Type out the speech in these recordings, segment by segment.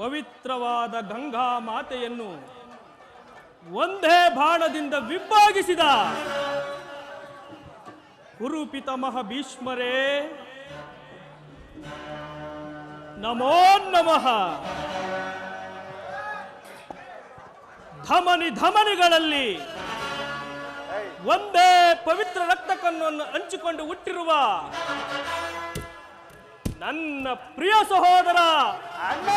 ಪವಿತ್ರವಾದ ಗಂಗಾ ಮಾತೆಯನ್ನು ಒಂದೇ ಬಾಣದಿಂದ ವಿಭಾಗಿಸಿದ ಗುರು ಪಿತಾಮಹ ಭೀಷ್ಮರೇ, ನಮೋ ನಮಃ. ಧಮನಿಗಳಲ್ಲಿ ಒಂದೇ ಪವಿತ್ರ ರಕ್ತ ಕಣ್ಣನ್ನು ಹಂಚಿಕೊಂಡು ಹುಟ್ಟಿರುವ ನನ್ನ ಪ್ರಿಯ ಸಹೋದರ ಅಣ್ಣ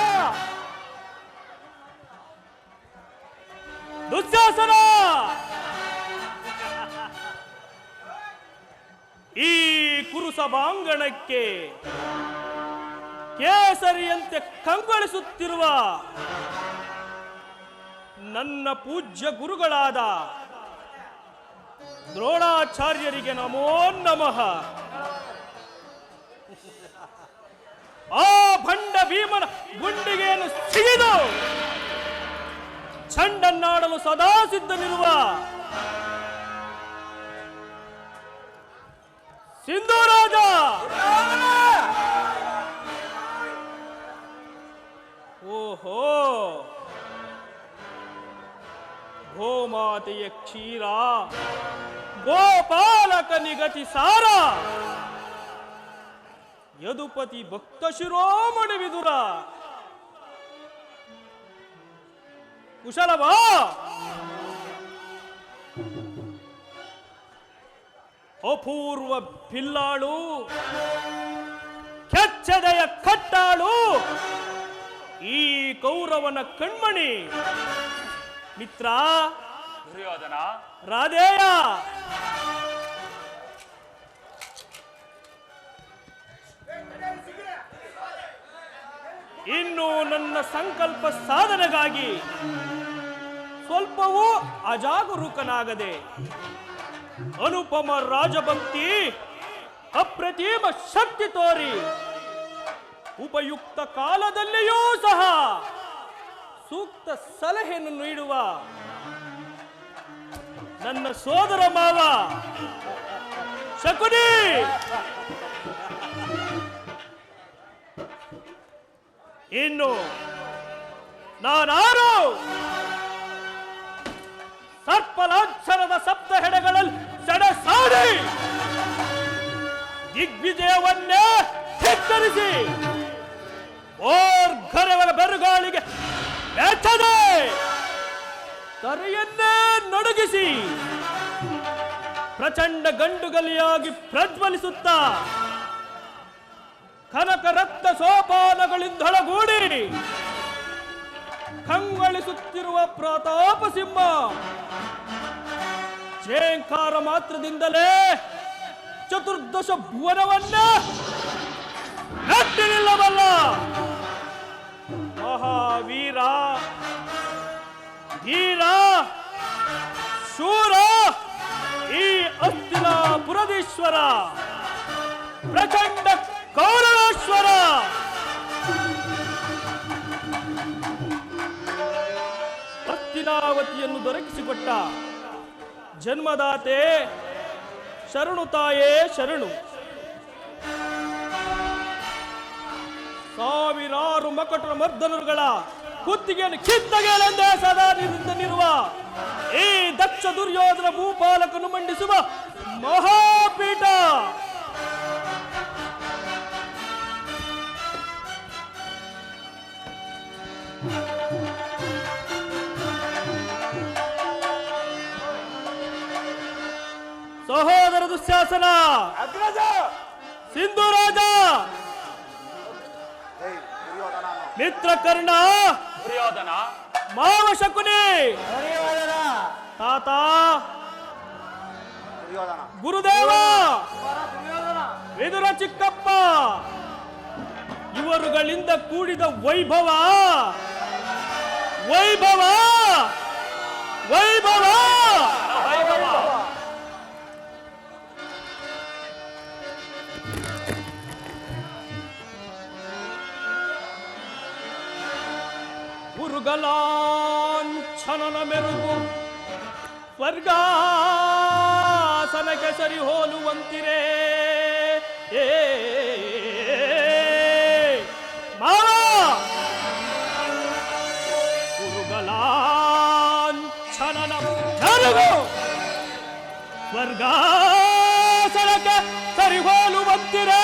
ದುಶ್ಯಾಸನ, ಈ ಕುರುಸಭಾಂಗಣಕ್ಕೆ ಕೇಸರಿಯಂತೆ ಕಂಗೊಳಿಸುತ್ತಿರುವ ನನ್ನ ಪೂಜ್ಯ ಗುರುಗಳಾದ ದ್ರೋಣಾಚಾರ್ಯರಿಗೆ ನಮೋ ನಮಃ. ಆ ಭಂಡ ಭೀಮನ ಗುಂಡಿಗೆಯನ್ನು ಸಿಗಿದು ಚಂಡನ್ನಾಡಲು ಸದಾ ಸಿದ್ಧನಿರುವ ಸಿಂಧೂರಾಜ, ಓಹೋ, ಗೋಮಾತೆಯ ಕ್ಷೀರ, ಗೋಪಾಲಕ ನಿಗತಿ ಸಾರ, ಯದುಪತಿ ಭಕ್ತ ಶಿರೋಮಣಿ ವಿದುರ, ಕುಶಲವಾ? ಅಪೂರ್ವ ಪಿಲ್ಲಾಳು, ಕೆಚ್ಚದೆಯ ಕಟ್ಟಾಳು, ಈ ಕೌರವನ ಕಣ್ಮಣಿ ಮಿತ್ರ ದುರ್ಯೋಧನ, ರಾಧೇಯ, ಇನ್ನು ನನ್ನ ಸಂಕಲ್ಪ ಸಾಧನೆಗಾಗಿ ಸ್ವಲ್ಪವೂ ಅಜಾಗರೂಕನಾಗದೆ ಅನುಪಮ ರಾಜಭಕ್ತಿ, ಅಪ್ರತಿಮ ಶಕ್ತಿ ತೋರಿ ಉಪಯುಕ್ತ ಕಾಲದಲ್ಲಿಯೂ ಸಹ ಸೂಕ್ತ ಸಲಹೆಯನ್ನು ನೀಡುವ ನನ್ನ ಸೋದರ ಮಾವ ಶಕುನಿ, ಇನ್ನು ನಾನಾರು ಸರ್ಪಲಾಂಛನದ ಸಪ್ತ ಹೆಡೆಗಳಲ್ಲಿ ಸೆಡೆಸಾಡಿ ದಿಗ್ವಿಜಯವನ್ನೇ ಧಿಕ್ಕರಿಸಿ ಓರ್ಘರವರ ಬೆರುಗಾಳಿಗೆ ಬೆಚ್ಚದೆ ತರೆಯನ್ನೇ ನಡುಗಿಸಿ ಪ್ರಚಂಡ ಗಂಡುಗಲಿಯಾಗಿ ಪ್ರಜ್ವಲಿಸುತ್ತಾ ಕನಕ ರಕ್ತ ಸೋಪಾನಗಳಿಂದೊಳಗೂಡಿ ಕಂಗೊಳಿಸುತ್ತಿರುವ ಪ್ರತಾಪ ಸಿಂಹ ಜೇಂಕಾರ ಮಾತ್ರದಿಂದಲೇ ಚತುರ್ದಶ ಭುವನವನ್ನ ನಟ್ಟಿ ನಿಲ್ಲಬಲ್ಲ ಮಹಾವೀರ, ಧೀರ, ಶೂರ, ಈ ಹಸ್ತಿನಾಪುರದೀಶ್ವರ, ಪ್ರಚಂಡ ಕೌರವೇಶ್ವರ, ಹಸ್ತಿನಾವತಿಯನ್ನು ದೊರಕಿಸಿಕೊಟ್ಟ ಜನ್ಮದಾತೆ ಶರಣು ತಾಯೇ ಶರಣು. ಸಾವಿರಾರು ಮಕಟರ ಮರ್ದನರುಗಳ ಕುತ್ತಿಗೆಯನ್ನು ಕಿತ್ತಗೆಲೆಂದೇ ಸದಾ ನಿಂತಿರುವ ಈ ದಕ್ಷ ದುರ್ಯೋಧನ ಭೂಪಾಲಕನು ಮಂಡಿಸುವ ಮಹಾಪೀಠ. ಸಹೋದರ ದುಶ್ಯಾಸನ, ಸಿಂಧೂರಾಜ, ಮಿತ್ರ ಕರ್ಣ, ದುರ್ಯೋಧನ, ಮಾವ ಶಕುನಿ, ತಾತ ಗುರುದೇವ, ವಿದುರ ಚಿಕ್ಕಪ್ಪ, ಇವರುಗಳಿಂದ ಕೂಡಿದ ವೈಭವ ವೈಭವ ವೈಭವ ವೈಭವ ಗುರುಗಲಾಂಛನನ ಮೆರುಗು ಸ್ವರ್ಗಾಸನಕ್ಕೆ ಸರಿ ಹೋಲುವಂತಿರೇ ಮಾವ ಸಿಂಹಾಸನಕ್ಕೆ ಸರಿ ಹೋಲುವಂತಿರೇ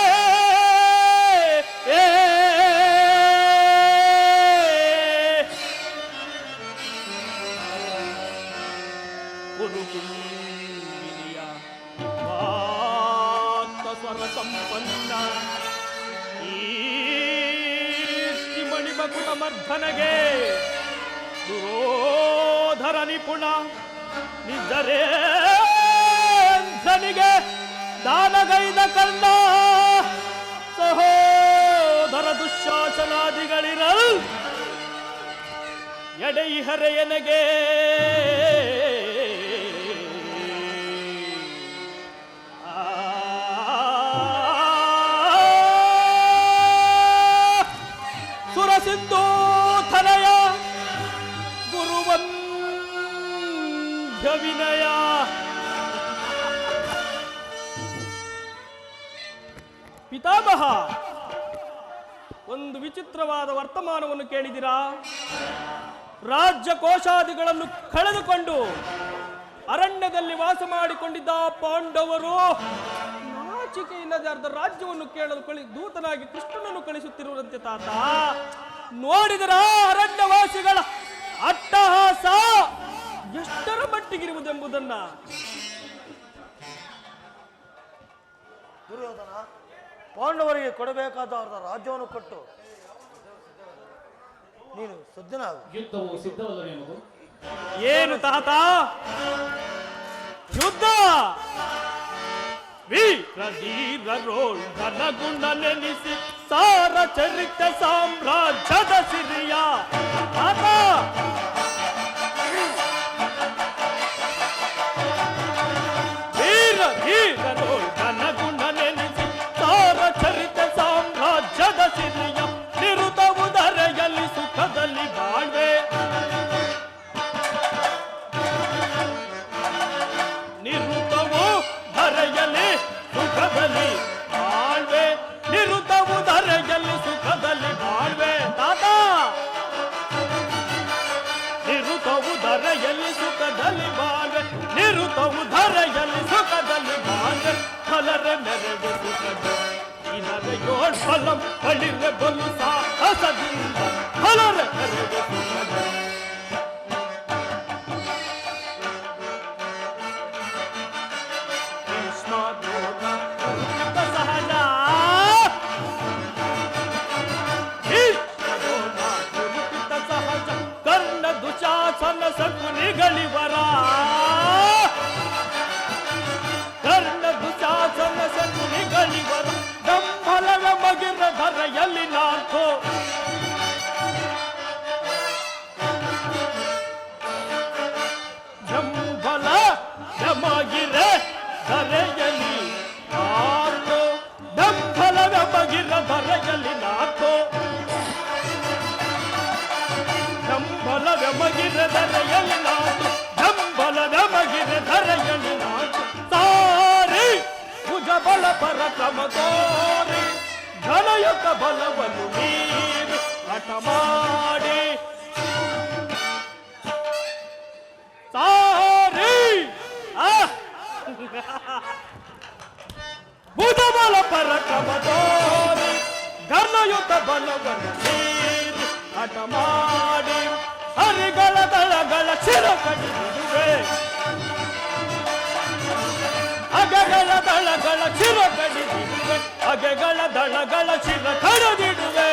ಕುರುಕುಂಬಿನಿಯ ವಾಕ್ತ ಸ್ವರ ಸಂಪನ್ನ ಈ ಮಣಿಮಕುಟ ಮರ್ಧನಗೆ ದುರೋಧರ ನಿಪುಣ ನಿಜರೇಂದ್ರನಿಗೆ ದಾನಗೈದ ಕರ್ಣ ಸಹೋದರ ದುಶ್ಶಾಸನಾದಿಗಳಿರಲ್ ಎಡೆಯಿಹರೆಯನಗೆ ಸುರಸಿಂಧು ತನಯ ಗುರುವಂಧ್ಯ ವಿನಯ ಪಿತಾಮಹ, ಒಂದು ವಿಚಿತ್ರವಾದ ವರ್ತಮಾನವನ್ನು ಕೇಳಿದಿರಾ? ರಾಜ್ಯ ಕೋಶಾದಿಗಳನ್ನು ಕಳೆದುಕೊಂಡು ಅರಣ್ಯದಲ್ಲಿ ವಾಸ ಮಾಡಿಕೊಂಡಿದ್ದ ಪಾಂಡವರು ನಾಚಿಕೆಯಿಲ್ಲದೆ ಅರ್ಧ ರಾಜ್ಯವನ್ನು ಕೇಳಲು ದೂತನಾಗಿ ಕೃಷ್ಣನನ್ನು ಕಳಿಸುತ್ತಿರುವಂತೆ ತಾತ ನೋಡಿದರ ಅರಣ್ಯವಾಸಿಗಳ ಅಟ್ಟಹಾಸ ಎಷ್ಟರ ಮಟ್ಟಿಗಿರುವುದೆಂಬುದನ್ನ. ದುರ್ಯೋಧನ ಪಾಂಡವರಿಗೆ ಕೊಡಬೇಕಾದ ರಾಜ್ಯವನ್ನು ಕೊಟ್ಟು ನೀನು ಸಜ್ಜನಾಗು. ಯುದ್ಧವು ಸಿದ್ಧವಲ್ಲವೇ ಮಗು? ಏನು ತಾತ ಯುದ್ಧ? ವೀರಧೀರರೋಳ್ ಘನಗುಣ ನೆನೆಸಿ ಸಾರ ಚರಿತ ಸಾಮ್ರಾಜ್ಯದ ಸಿರಿಯ ತಾತ ವೀರಧೀರರೋಳ್ ಘನಗುಣ ನೆನೆಸಿ ಸಾರ ಚರಿತ ಸಾಮ್ರಾಜ್ಯದ ಸಿರಿಯ ನಿರುತವು ಧರೆಯಲ್ಲಿ ಸುಖದಲ್ಲಿ ಬಾಳ್ವೆ ನಿರುತವು ಧರೆಯಲ್ಲಿ ಸುಖದಲ್ಲಿ ಬಾಳ್ವೆ ನಿರುತವು ಧರೆಯಲ್ಲಿ ಸುಖದಲ್ಲಿ ಬಾಳ್ವೆ ತಾತ ನಿರುತವು ಧರೆಯಲ್ಲಿ ಸುಖದಲ್ಲಿ ಬಾಳ್ವೆ ನಿರುತವು ಧರೆಯಲ್ಲಿ ಸುಖದಲ್ಲಿ ಬಾಳ್ವೆ ಫಲರೆ ಮೆರೆಗೆ ಸುಖದ ಇನರೆಯೋಳ್ ಫಲಂ ಬಳಿರೆ ಬಲು ಸಾಹಸದಿಂದ ಫಲರೆ ಮೆರೆಗೆ ಸುಖದ ಕರ್ಣ ದುಶಾಸನ ಶಕುನಿಗಳಿವರ ಕರ್ಣ ದುಶಾಸನ ಶಕುನಿಗಳಿವರ ಡಂಬಲದ ಮಗಿರ ಧರೆಯಲ್ಲಿ ನಾಲ್ಕು ಡಂಬಲ ಮಗಿರೆ ಧರೆಯಲ್ಲಿ ನಾಲ್ಕು ಡಂಬಲದ ಮಗಿರ ಧರೆಯಲ್ಲಿ ನಾಲ್ಕು ಡಂಬಲದ ಮಗಿರ ಧರೆಯಲ್ಲಿ ನಾಲ್ಕು ಡಂಬಲದ ಮಗಿರ ಧರೆಯಲ್ಲಿ ನಾಲ್ಕು ಸಾರಿ ಭುಜ ಬಲ ಪರಕ್ರಮ ತೋರಿ ಘನಯುತ ಬಲವನ್ನು ಮೀರಿ ಹಠ ಮಾಡಿ ಸಾರಿ ಭುಜ ಬಲ ಪರಕ್ರಮ ತೋರಿ ಘನಯುತ ಬಲವನ್ನು ಮೀರಿ ಹಠ ಮಾಡಿ ಹರಿಗಳ ದಳಗಳ ಶಿರ ಕಡಿದಿರುವೆ ಅಗೆಗಳ ದಳಗಳ ಶಿರ ಕಡಿದಿರುವೆ ಅಗೆಗಳ ದಳಗಳ ಶಿರ ಕಡಿದಿಡುವೆ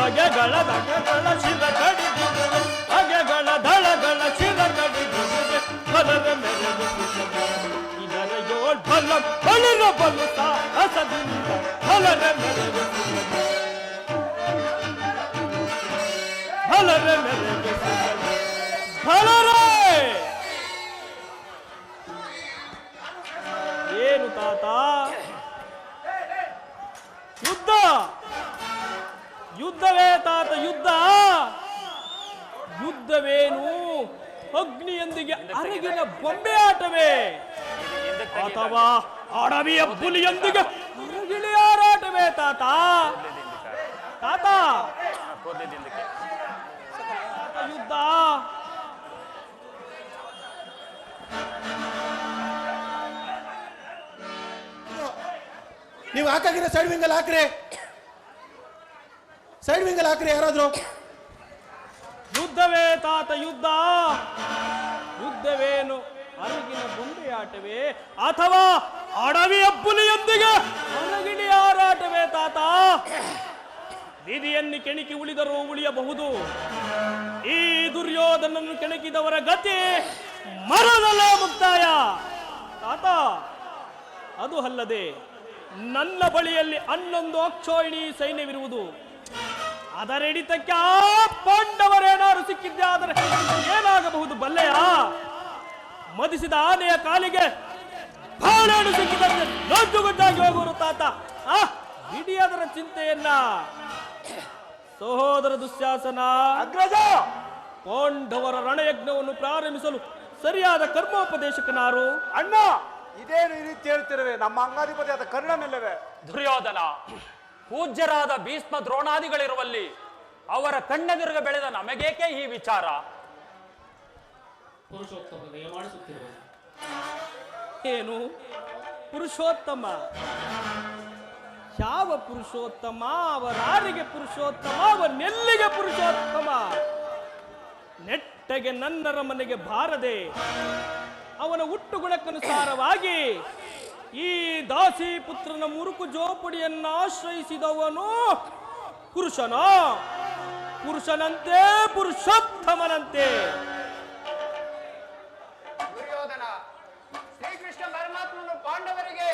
ಅಗೆಗಳ ದಳಗಳ ಶಿರ ಕಡಿದಿರುವೆ ಅಗೆಗಳ ದಳಗಳ ಶಿರ ಕಡಿದಿರುವೆ ಫಲದ ಮೆರೆದು ಇದರ ಯೋಳ್ ಫಲ ಫಲರ ಬಲು ಸಾಹಸದಿಂದ ಫಲರ ಮೆರೆದು ಫಲರೆ ಮೆರೆಗೆ ಫಲರೇ. ಏನು ತಾತ ಯುದ್ಧ? ಯುದ್ಧವೇ ತಾತ ಯುದ್ಧ? ಯುದ್ಧವೇನು ಅಗ್ನಿಯೊಂದಿಗೆ ಅರಗಿನ ಬೊಂಬೆ ಆಟವೇ ಅಥವಾ ಅಡವಿಯ ಹುಲಿಯೊಂದಿಗೆ ಅರಗಿಳಿ ಹಾರಾಟವೇ ತಾತ? ತಾತ ಯುದ್ಧ ನೀವು ಹಾಕಾಗಿರೋ ಸೈಡ್ ವಿಂಗಲ್ ಹಾಕ್ರಿ, ಸೈಡ್ ವಿಂಗಲ್ ಹಾಕ್ರಿ ಯಾರಾದ್ರು. ಯುದ್ಧವೇ ತಾತ ಯುದ್ಧ, ಯುದ್ಧವೇನು ಅರಗಿನ ಬೊಂಬೆಯಾಟವೇ ಅಥವಾ ಅಡವಿಯ ಪುಲಿಯೊಂದಿಗೆ ಅರಗಿಣಿ ಹಾರಾಟವೇ ತಾತ? ವಿಧಿಯನ್ನು ಕೆಣಕಿ ಉಳಿದರೂ ಉಳಿಯಬಹುದು, ಈ ದುರ್ಯೋಧನನ್ನು ಕೆಣಕಿದವರ ಗತಿ ಮರಣದಲ್ಲೇ ಮುಕ್ತಾಯ ತಾತ. ಅದು ಅಲ್ಲದೆ ನನ್ನ ಬಳಿಯಲ್ಲಿ 11 ಅಕ್ಷೋಹಿಣಿ ಸೈನ್ಯವಿರುವುದು. ಅದರ ಹಿಡಿತಕ್ಕೆ ಆ ಪಾಂಡವರೇನಾರು ಸಿಕ್ಕಿದ್ದೆ ಆದರೆ ಏನಾಗಬಹುದು ಬಲ್ಲೆಯ? ಮದಿಸಿದ ಆನೆಯ ಕಾಲಿಗೆ ಬಾಳೆಹಣ್ಣು ಸಿಕ್ಕಿದಂತೆ ದೊಡ್ಡಗುಡ್ಡಾಗಿ ಹೋಗುವರು ತಾತ. ಬಿಡಿ ಅದರ ಚಿಂತೆಯನ್ನ. ಸಹೋದರ ದುಶ್ಯಾಸನ, ಅಗ್ರಜ, ಪಾಂಡವರ ರಣಯಜ್ಞವನ್ನು ಪ್ರಾರಂಭಿಸಲು ಸರಿಯಾದ ಕರ್ಮೋಪದೇಶಕನಾರು? ಅಣ್ಣ, ಇದೇನು ಈ ರೀತಿ ಹೇಳ್ತಿರುವೆ? ನಮ್ಮ ಅಂಗಾಧಿಪತಿ ಆದ ಕರ್ಣನಿಲ್ಲವೇ? ದುರ್ಯೋಧನ, ಪೂಜ್ಯರಾದ ಭೀಷ್ಮ ದ್ರೋಣಾದಿಗಳಿರುವಲ್ಲಿ ಅವರ ಕಣ್ಣೆದುರಿಗೆ ಬೆಳೆದ ನಮಗೇಕೆ ಈ ವಿಚಾರ? ಏನು ಪುರುಷೋತ್ತಮ? ಯಾವ ಪುರುಷೋತ್ತಮ? ಅವರಾರಿಗೆ ಪುರುಷೋತ್ತಮ? ಅವನೆಲ್ಲಿಗೆ ಪುರುಷೋತ್ತಮ? ನೆಟ್ಟಗೆ ನನ್ನರ ಮನೆಗೆ ಬಾರದೆ ಅವನ ಹುಟ್ಟುಗುಣಕ್ಕನುಸಾರವಾಗಿ ಈ ದಾಸಿ ಪುತ್ರನ ಮುರುಕು ಜೋಪಡಿಯನ್ನು ಆಶ್ರಯಿಸಿದವನು ಪುರುಷನ, ಪುರುಷನಂತೆ ಪುರುಷೋತ್ತಮನಂತೆ. ದುರ್ಯೋಧನ, ಶ್ರೀಕೃಷ್ಣ ಪರಮಾತ್ಮನು ಪಾಂಡವರಿಗೆ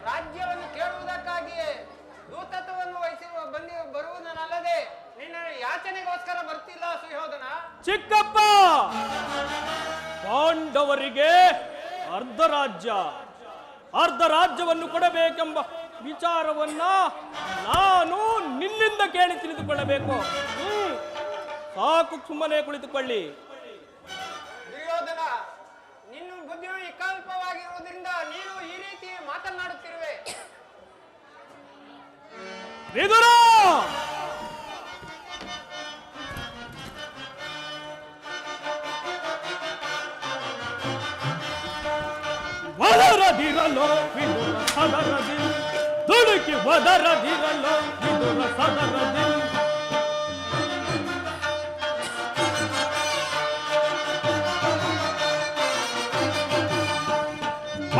ರಾಜ್ಯವನ್ನು ಕೇಳುವುದಕ್ಕಾಗಿಯೇ ದೂತತ್ವವನ್ನು ವಹಿಸಿ ಬರುವುದನ್ನಲ್ಲದೆ ನಿನ್ನ ಯಾಚನೆಗೋಸ್ಕರ ಬರ್ತಿಲ್ಲ ಸುಯೋಧನ. ಚಿಕ್ಕಪ್ಪ, ಪಾಂಡವರಿಗೆ ಅರ್ಧ ರಾಜ್ಯವನ್ನು ಕೊಡಬೇಕೆಂಬ ವಿಚಾರವನ್ನ ನಾನು ನಿನ್ನಿಂದ ಕೇಳಿ ತಿಳಿದುಕೊಳ್ಳಬೇಕು. ಸಾಕು, ಸುಮ್ಮನೆ ಕುಳಿತುಕೊಳ್ಳಿ. ದುರ್ಯೋಧನ, ನಿನ್ನ ಬುದ್ಧಿಯು ವಿಕಲ್ಪವಾಗಿರುವುದರಿಂದ ನೀನು ಈ ರೀತಿ ಮಾತನಾಡುತ್ತಿರುವೆ. ವಿದುರ, ಒದರದಿರಲೋ ವಿದುರ ಸದರದಿ, ದುಡುಕಿ ಒದರದಿರಲೋ ವಿದುರ ಸದರದಿ.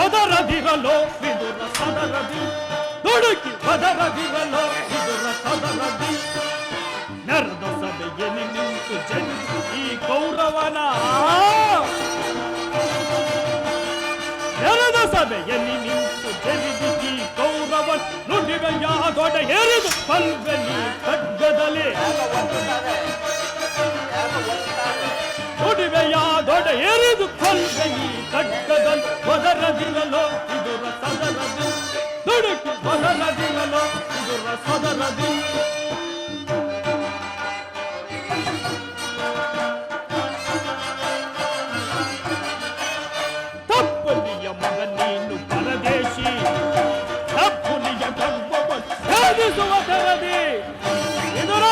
ಒದರದಿರಲೋ ವಿದುರ ಸದರದಿ, ದುಡುಕಿ ಒದರದಿರಲೋ ವಿದುರ ಸದರದಿ. ನೆರೆದ ಸಭೆಯಲ್ಲಿ ನಿಂತು ಜನಿಸಿ ಈ ಕೌರವನ, ನೆರೆದ ಸಭೆಯಲ್ಲಿ ನಿಂತು ಜನಿಸಿ ಈ ಕೌರವನ್ ನುಡಿವೆಯಾಗೊಡ ಎರಿದು ಪಲ್ವೆನಿ ಖಡ್ಗದಲ್ಲಿ, ನುಡಿವೆಯಾಗೊಡ ಎರಿದು ಪಲ್ವೆನಿ ಖಡ್ಗದಲ್ಲಿ. ಒದರದಿರಲೋ ವಿದುರ ಸದರದಿ, ದುಡುಕಿ ಒದರದಿರಲೋ ವಿದುರ ಸದರದಿ. ತಪ್ಪುಲಿಯ ಮಗ ನೀನು ಪರದೇಶಿ, ತಪ್ಪುಲಿಯ ಗರ್ಭವನ್ನು ಸಾಧಿಸುವ ತರದಿ. ವಿದುರ,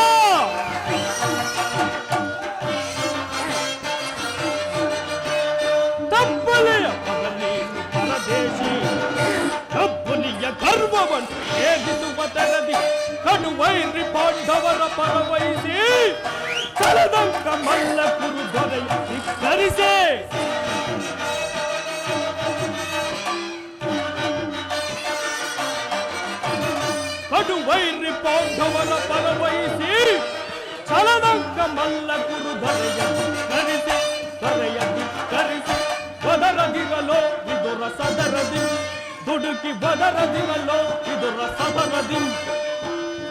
ತಪ್ಪುಲಿಯ ಮಗ ನೀನು ಪರದೇಶಿ, ತಪ್ಪುಲಿಯ ಗರ್ಭವನ್ನು ಛೇದಿಸುವ ತರದಿ. ಕಡುವೈರಿ ಪಾಂಡವರ ಪರವಹಿಸಿ ಕಲದಂಕ ಮಲ್ಲ ಕುರು ದೊರೆಯ ಧಿಕ್ಕರಿಸಿ. ಕಡುವೈರಿ ಪಾಂಡವರ ಪರವಹಿಸಿ ಛಲದಂಕ ಮಲ್ಲ ಕುರು ದೊರೆಯ ಧಿಕ್ಕರಿಸಿ, ದೊರೆಯ ಧಿಕ್ಕರಿಸಿ. ಒದರದಿರಲೋ ವಿದುರ ಸದರದಿ, ದುಡುಕಿ ಒದರದಿರಲೋ ವಿದುರ ಸದರದಿ.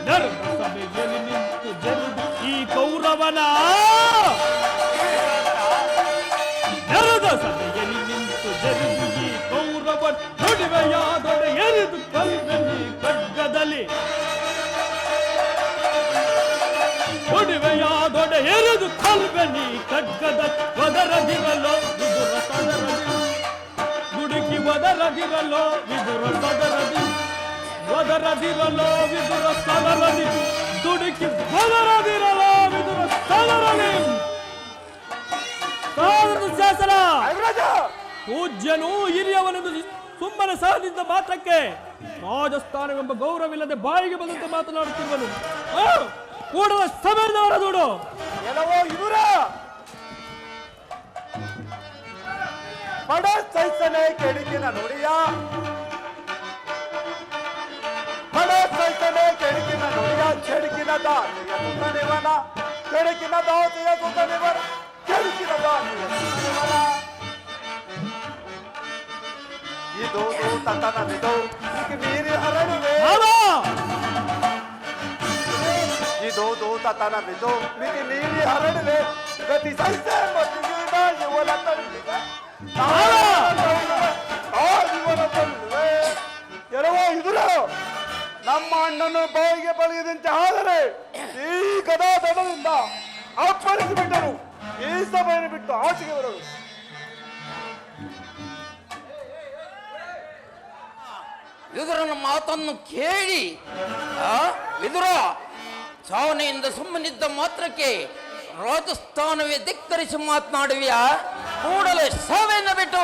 ನೆರೆದ ಸಭೆಯಲ್ಲಿ ನಿಂತು ಜರುದು ಈ ಕೌರವನ, ನೆರೆದ ಸಭೆಯಲ್ಲಿ ನಿಂತು ಜರುದು ಈ ಕೌರವನ್ ನುಡಿವೆಯಾದೊಡ ಎರಿದು ಕಲ್ವೆನಿ ಖಡ್ಗದಲ್ಲಿ, ನುಡಿವೆಯಾದೊಡ ಎರಿದು ಕಲ್ವೆನಿ ಖಡ್ಗದಲ್ಲಿ. ಒದರದಿರಲೋ ವಿದುರ ಸದರದಿ, ದುಡುಕಿ ಒದರದಿರಲೋ ವಿದುರ ಸದರದಿ. ಒದರದಿರಲೋ ವಿದುರ ಸದರದಿ, ದುಡುಕಿ ಒದರದಿರಲೋ ವಿದುರ ಸದರದಿ. ಶಾಸನ, ಅಗ್ರಜ, ಪೂಜ್ಯನು ಹಿರಿಯವನೆಂದು ಸುಮ್ಮನೆ ಸಹನಿದ್ದ ಮಾತ್ರಕ್ಕೆ ರಾಜಸ್ಥಾನವೆಂಬ ಗೌರವವಿಲ್ಲದೆ ಬಾಯಿಗೆ ಬಂದಂತೆ ಮಾತನಾಡುತ್ತಿರುವನು. ಕೂಡಲ ಸಮಯದವರ ದೂಡು. ಎಲ್ಲವೋ ಇವರ ಪಡ ಸೈಸನೆ ಕೆಡಿಕಿನ ನುಡಿಯ ಪಡ ಸೈಸನೆ ಕೆಡಿಕಿನ ನುಡಿಯ ಕೆಡಿಕಿನ ದಾಸಿಯ ಸುತನಿವನ ಕೆಡಿಕಿನ ದಾಸಿಯ ಸುತನಿವನ ಕೆಡಿಕಿನ ದಾಸಿಯ ಸುತನಿವನ ಇದು ತತನವಿದು ಇದಕ್ಕೆ ಮೀರಿ ಹರಡುವೆ ಇದು ತತನವಿದು ಮಿತಿ ಮೀರಿ ಹರಡುವೆ ಗತಿ ಸಹಿಸೆ ಮತ್ತಿಗಿನ ಇವನ ತಂದಿದೆ ಕೆಲವೋ ಇದ್ರು ನಮ್ಮ ಅಣ್ಣನು ಬಾಯಿಗೆ ಬಲಿಯದಂತೆ ಆದರೆ ಈ ಗದಾ ದಡದಿಂದ ಅಪ್ಪಳಿಸಿಬಿಟ್ಟರು. ಈ ಸಭೆಯನ್ನು ಬಿಟ್ಟು ಆಚೆಗೆ ಬರಲು ವಿದುರನ ಮಾತನ್ನು ಕೇಳಿ ವಿದುರ ಚಾವನೆಯಿಂದ ಸುಮ್ಮನಿದ್ದ ಮಾತ್ರಕ್ಕೆ ರಾಜಸ್ಥಾನವೇ ಧಿಕ್ಕರಿಸಿ ಮಾತನಾಡುವಿಯಾ? ಕೂಡಲೇ ಸಭೆಯನ್ನು ಬಿಟ್ಟು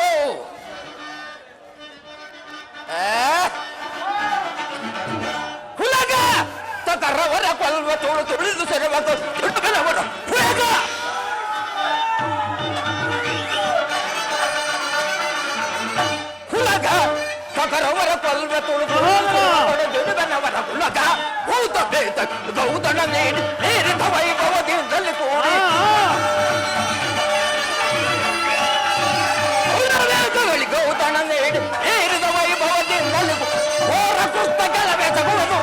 ಹುಲಗ ತಕರವರ ಕೊಲ್ವ ತೋಳು ತುಳಿದು ಸೆರಬೇಕು ಹುಲಗ ಹುಲಗ ತಕರವರ ಕೊಲ್ವ ತೋಳು ದುಡುಬನವರ ಹುಲಗ ಭೂತ ಬೇತ ಗೌತಣ ನೀಡಿ ನೀರಿದ ವೈಭವದಿಂದಲೇ ಕೂಡಿ ಗೌತಣ ನೀಡಿ ನೀರಿದ ವೈಭವದಿಂದಲೇ ಘೋರ ಪುಸ್ತಕಗಳ ಬೆಸಗುವುದು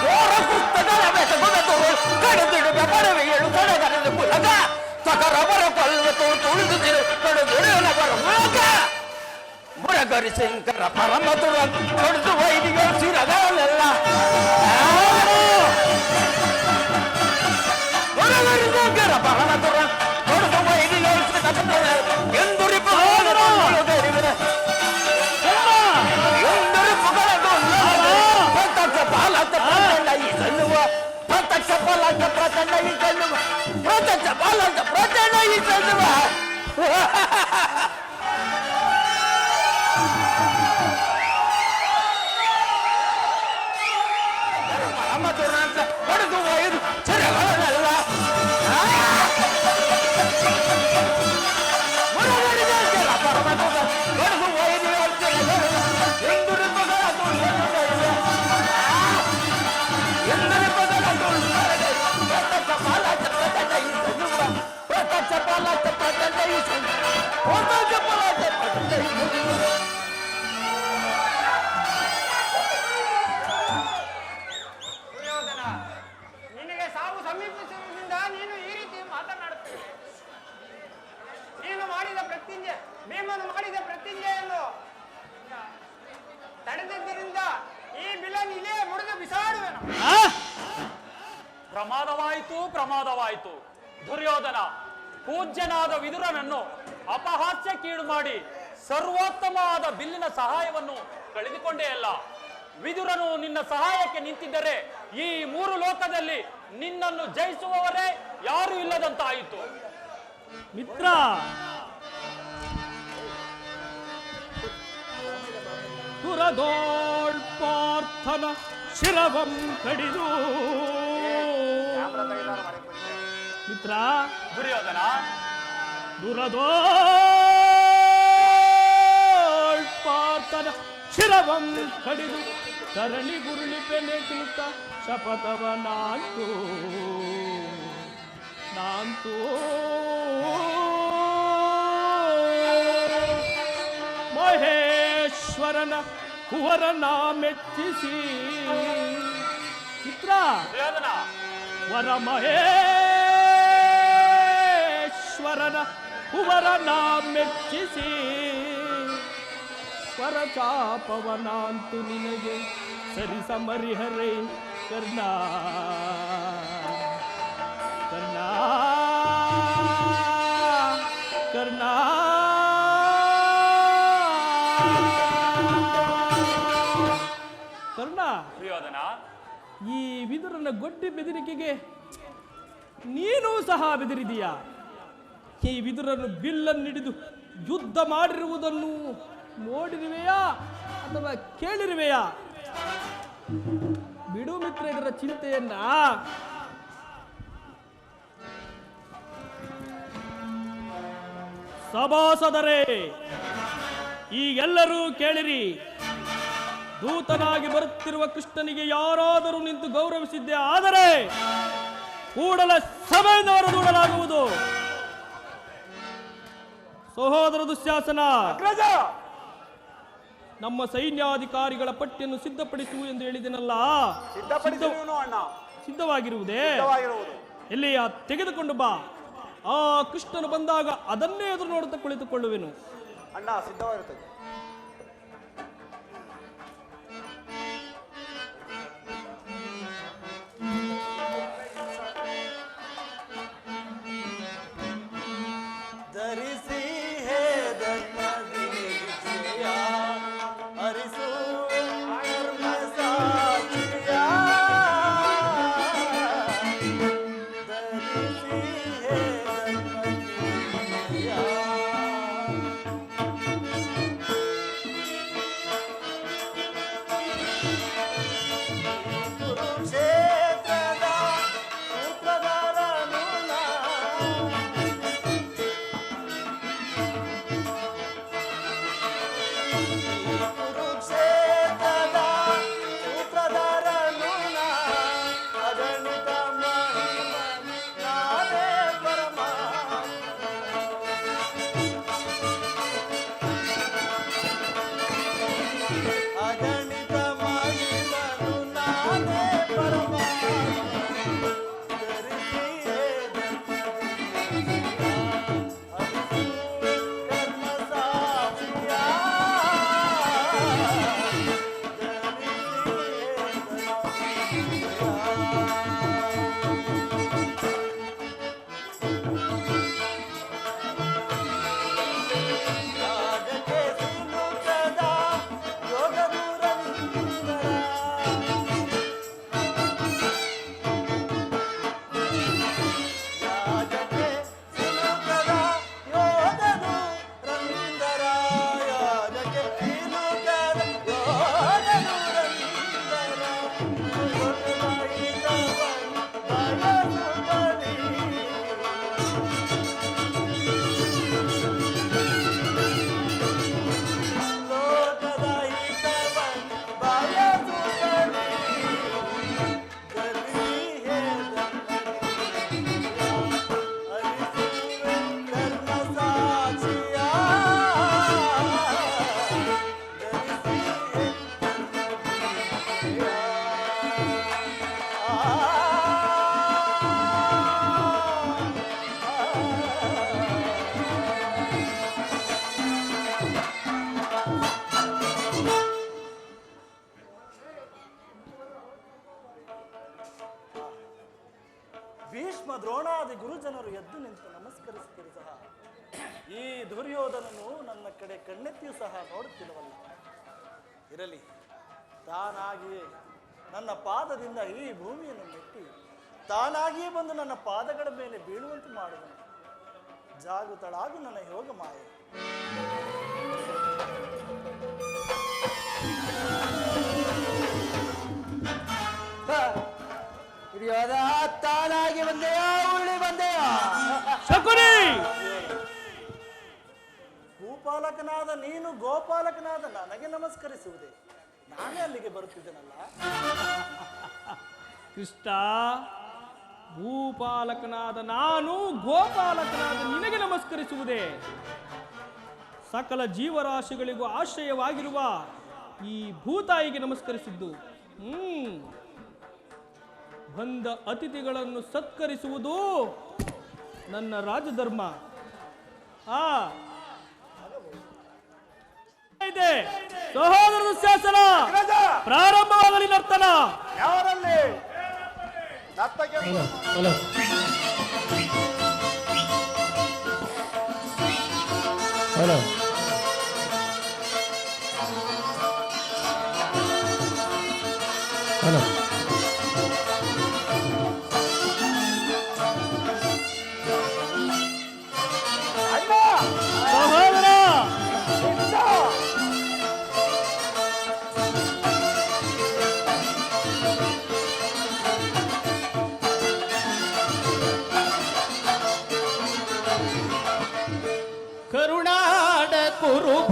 ಘೋರ ಪುಸ್ತಕಗಳ ಬೆಸಗುವುದು ಕಡಿದಿಡುವ ಪರವೆ ಏಳು ಕಡೆಗರೆದು ಕುಲಗ ಸಕರವರ ಕೊಲ್ವ ತುಳಿದು ಕಡುದುಡುವನವರ ಮುಳಗ ಮುರಗರಿ ಶಂಕರ ಪರಮ ತೊಡೆದು ವೈದಿಕ ಸಿರಗಳೆಲ್ಲ ಮುರಗರಿ ಶಂಕರ ಪರಮ ತೊಡೆದು ವೈದಿಕ ಎಂದುರಿಪು ಪ್ರತ್ಯಕ್ಷ ಬಾಲಕ ಪ್ರಚಂಡ ಈ ಸಲ್ಲುವ ಪ್ರತ್ಯಕ್ಷ ಬಾಲಕ ಪ್ರಚಂಡ ಈ ಸಲ್ಲುವ ಪ್ರತ್ಯಕ್ಷ ಬಾಲಕ ಪ್ರಚಂಡ ಈ ಸಲ್ಲುವ ಹೊಡೆದು ಒಯ್ದು ಚಿರಗಳೆಲ್ಲ ದುರ್ಯೋಧನ, ನಿನಗೆ ಸಾವು ಸಮೀಪಿಸುವುದರಿಂದ ನೀನು ಈ ರೀತಿ ಮಾತನಾಡುತ್ತಿರುವೆ. ನೀನು ಮಾಡಿದ ಪ್ರತಿಜ್ಞೆ, ಭೀಮನು ಮಾಡಿದ ಪ್ರತಿಜ್ಞೆಯನ್ನು ತಡೆದಿದ್ದರಿಂದ ಈ ಬಿಲನ್ ಇಲ್ಲೇ ಮುರಿದು ಬಿಸಾಡುವೆನು. ಪ್ರಮಾದವಾಯಿತು. ದುರ್ಯೋಧನ, ಪೂಜ್ಯನಾದ ವಿದುರನನ್ನು ಅಪಹಾಸ್ಯಕ್ಕೀಡು ಮಾಡಿ ಸರ್ವೋತ್ತಮವಾದ ಬಿಲ್ಲಿನ ಸಹಾಯವನ್ನು ಕಳೆದುಕೊಂಡೇ ಅಲ್ಲ. ವಿದುರನು ನಿನ್ನ ಸಹಾಯಕ್ಕೆ ನಿಂತಿದ್ದರೆ ಈ ಮೂರು ಲೋಕದಲ್ಲಿ ನಿನ್ನನ್ನು ಜಯಿಸುವವರೇ ಯಾರು ಇಲ್ಲದಂತಾಯಿತು. ಮಿತ್ರ, ತುರದೋಳ್ ಪಾರ್ಥನ ಶಿರವಂ ಕಡಿದು ಮಿತ್ರ ದುರ್ಯೋಧನ, ದುರದೋಳ್ ಪಾರ್ಥನ ಶಿರವಂ ಕಡಿದು ಕರಳಿ ಗುರುಳಿ ಪೆನೆ ಕಿಂತ ಶಪಥವ ನಾಂತೂ ಮಹೇಶ್ವರನ ಕುವರನ ಮೆಚ್ಚಿಸಿ ಚಿತ್ರ ದುರ್ಯೋಧನ, ವರ ಮಹೇಶ್ವರನ ಕುವರನ ಮೆಚ್ಚಿಸಿ ಪರಚಾಪವನಾಂತು ನಿನಗೆ ಸರಿಸಮರಿಹರೇ ಕರ್ಣ ಕರ್ಣ ಕರ್ಣ ಕರ್ಣ. ದುರ್ಯೋಧನ, ಈ ವಿದುರನ ಗೊಡ್ಡಿ ಬೆದರಿಕೆಗೆ ನೀನೂ ಸಹ ಬೆದರಿದೀಯಾ? ಈ ವಿದುರನ್ನು ಬಿಲ್ಲನ್ನು ಹಿಡಿದು ಯುದ್ಧ ಮಾಡಿರುವುದನ್ನು ನೋಡಿರುವೆಯಾ ಅಥವಾ ಕೇಳಿರುವೆಯಾ? ಬಿಡು ಮಿತ್ರ ಇದರ ಚಿಂತೆಯನ್ನ. ಸಭಾಸದರೇ, ಈಗೆಲ್ಲರೂ ಕೇಳಿರಿ. ದೂತನಾಗಿ ಬರುತ್ತಿರುವ ಕೃಷ್ಣನಿಗೆ ಯಾರಾದರೂ ನಿಂತು ಗೌರವಿಸಿದ್ದೇ ಆದರೆ ಕೂಡಲ ಸಭೆಯಿಂದ ಹೊರದೂಡಲಾಗುವುದು. ಸಹೋದರ ದುಶ್ಯಾಸನ, ನಮ್ಮ ಸೈನ್ಯಾಧಿಕಾರಿಗಳ ಪಟ್ಟಿಯನ್ನು ಸಿದ್ಧಪಡಿಸು ಎಂದು ಹೇಳಿದನಲ್ಲ, ಸಿದ್ಧವಾಗಿರುವುದೇ? ಎಲ್ಲಿಯ ತೆಗೆದುಕೊಂಡು ಬಾ. ಆ ಕೃಷ್ಣನು ಬಂದಾಗ ಅದನ್ನೇ ಎದುರು ನೋಡುತ್ತಾ ಕುಳಿತುಕೊಳ್ಳುವೆನು. ಅಣ್ಣ ಸಿದ್ಧವಾಗಿರುತ್ತದೆ. ಧರಿಸಿ ಹೇ ಧರ್ಮದೀಕ್ಷೆಯ ಹರಿಸು ಧರ್ಮ ಸಾಕ್ಷಿಯ. ಧರಿಸಿ ಹೇ ಧರ್ಮದೀಕ್ಷೆಯ ಕುರುಕ್ಷೇತ್ರದ ಸೂತ್ರಧಾರನು ನಾ. ಕುರುಕ್ಷೇತ್ರದ ಸೂತ್ರಧಾರನು ನಾ. ಅಗಣಿತ ಮಹಿಮ ನಾನೇ ಪರಮಾತ್ಮ. ಅಗಣಿತ ಮಹಿಮನು ನಾನೇ ಪರಮಾತ್ಮ. ಧರಿಸಿ ಹೇ ಧರ್ಮದೀಕ್ಷೆಯ ಹರಿಸು ಕರ್ಮ ಸಾಕ್ಷಿಯ. ರಾಜಕ್ಕೆ ಸಿಲುಕದ ಯೋಗ ದೂರವಿಂದರ. ರಾಜಕ್ಕೆ ಸಿಲುಕದ ಯೋಧನು ರಂದರ. ಯಾಜಕ್ಕೆ ಸಿಲುಕದ ಯೋಧನು ರಂದರ. ಲೋಕದಾಯಿತವನು ಬಯಸುತ್ತಲೀ. ಲೋಕದಾಯಿತವನು ಬಯಸುತ್ತಲೀ. ಧರಿಸಿ ಹೇ ಧರ್ಮದೀಕ್ಷೆಯ ಹರಿಸುವೆ ಧರ್ಮ ಸಾಕ್ಷಿಯ. ಧರಿಸಿ ಹೇ ಧರ್ಮದೀಕ್ಷೆಯ. ಭೀಷ್ಮ ದ್ರೋಣಾದಿ ಗುರುಜನರು ಎದ್ದು ನಿಂತು ನಮಸ್ಕರಿಸಿದರು ಸಹ ಈ ದುರ್ಯೋಧನನು ನನ್ನ ಕಡೆ ಕಣ್ಣೆತ್ತಿಯೂ ಸಹ ನೋಡುತ್ತಿಲ್ಲವಲ್ಲ. ಇರಲಿ, ತಾನಾಗಿಯೇ ನನ್ನ ಪಾದದಿಂದ ಈ ಭೂಮಿಯನ್ನು ಮೆಟ್ಟಿ ತಾನಾಗಿಯೇ ಬಂದು ನನ್ನ ಪಾದಗಳ ಮೇಲೆ ಬೀಳುವಂತೆ ಮಾಡುವನು. ಜಾಗುತ್ತಳಾಗು ನನ್ನ ಯೋಗ ಮಾಯೆ. ಹಿರಿಯೋದ ತಾನಾಗಿ ಬಂದೆಯಾ ಉಳ್ಳಿ ಬಂದೆಯಾ? ಶಕುನಿ, ಭೂಪಾಲಕನಾದ ನೀನು ಗೋಪಾಲಕನಾದ ನನಗೆ ನಮಸ್ಕರಿಸುವುದೇ? ನಾನೇ ಅಲ್ಲಿಗೆ ಬರುತ್ತಿದ್ದೇನಲ್ಲ. ಕೃಷ್ಣ, ಭೂಪಾಲಕನಾದ ನಾನು ಗೋಪಾಲಕನಾದ ನಿನಗೆ ನಮಸ್ಕರಿಸುವುದೇ? ಸಕಲ ಜೀವರಾಶಿಗಳಿಗೂ ಆಶ್ರಯವಾಗಿರುವ ಈ ಭೂತಾಯಿಗೆ ನಮಸ್ಕರಿಸಿದ್ದು. ಬಂದ ಅತಿಥಿಗಳನ್ನು ಸತ್ಕರಿಸುವುದು ನನ್ನ ರಾಜಧರ್ಮ. ಇದೆ ಸಹೋದರ ಶಾಸನ ಪ್ರಾರಂಭವಾಗಲಿ. ನರ್ತನ ಯಾರಲ್ಲಿ ನರ್ತಕ್ಕೆ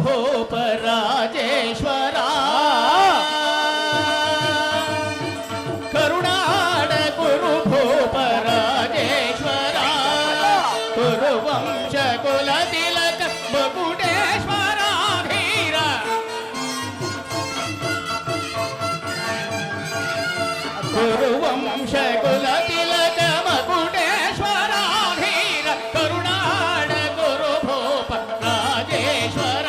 ಭೂಪ ರಾಜೇಶ್ವರ ಕರುಣಾಡ ಗುರು ಭೂಪ ರಾಜೇಶ್ವರ ಕುರುವಂಶ ಕುಲ ತಿಲಕ ಮಗುಡೇಶ್ವರ ಧೀರ ಕುರುವಂಶ ಕುಲ ತಿಲಕ ಮಗುಡೇಶ್ವರ ಧೀರ ಕರುಣಾಡ ಗುರು ಭೂಪ ರಾಜೇಶ್ವರ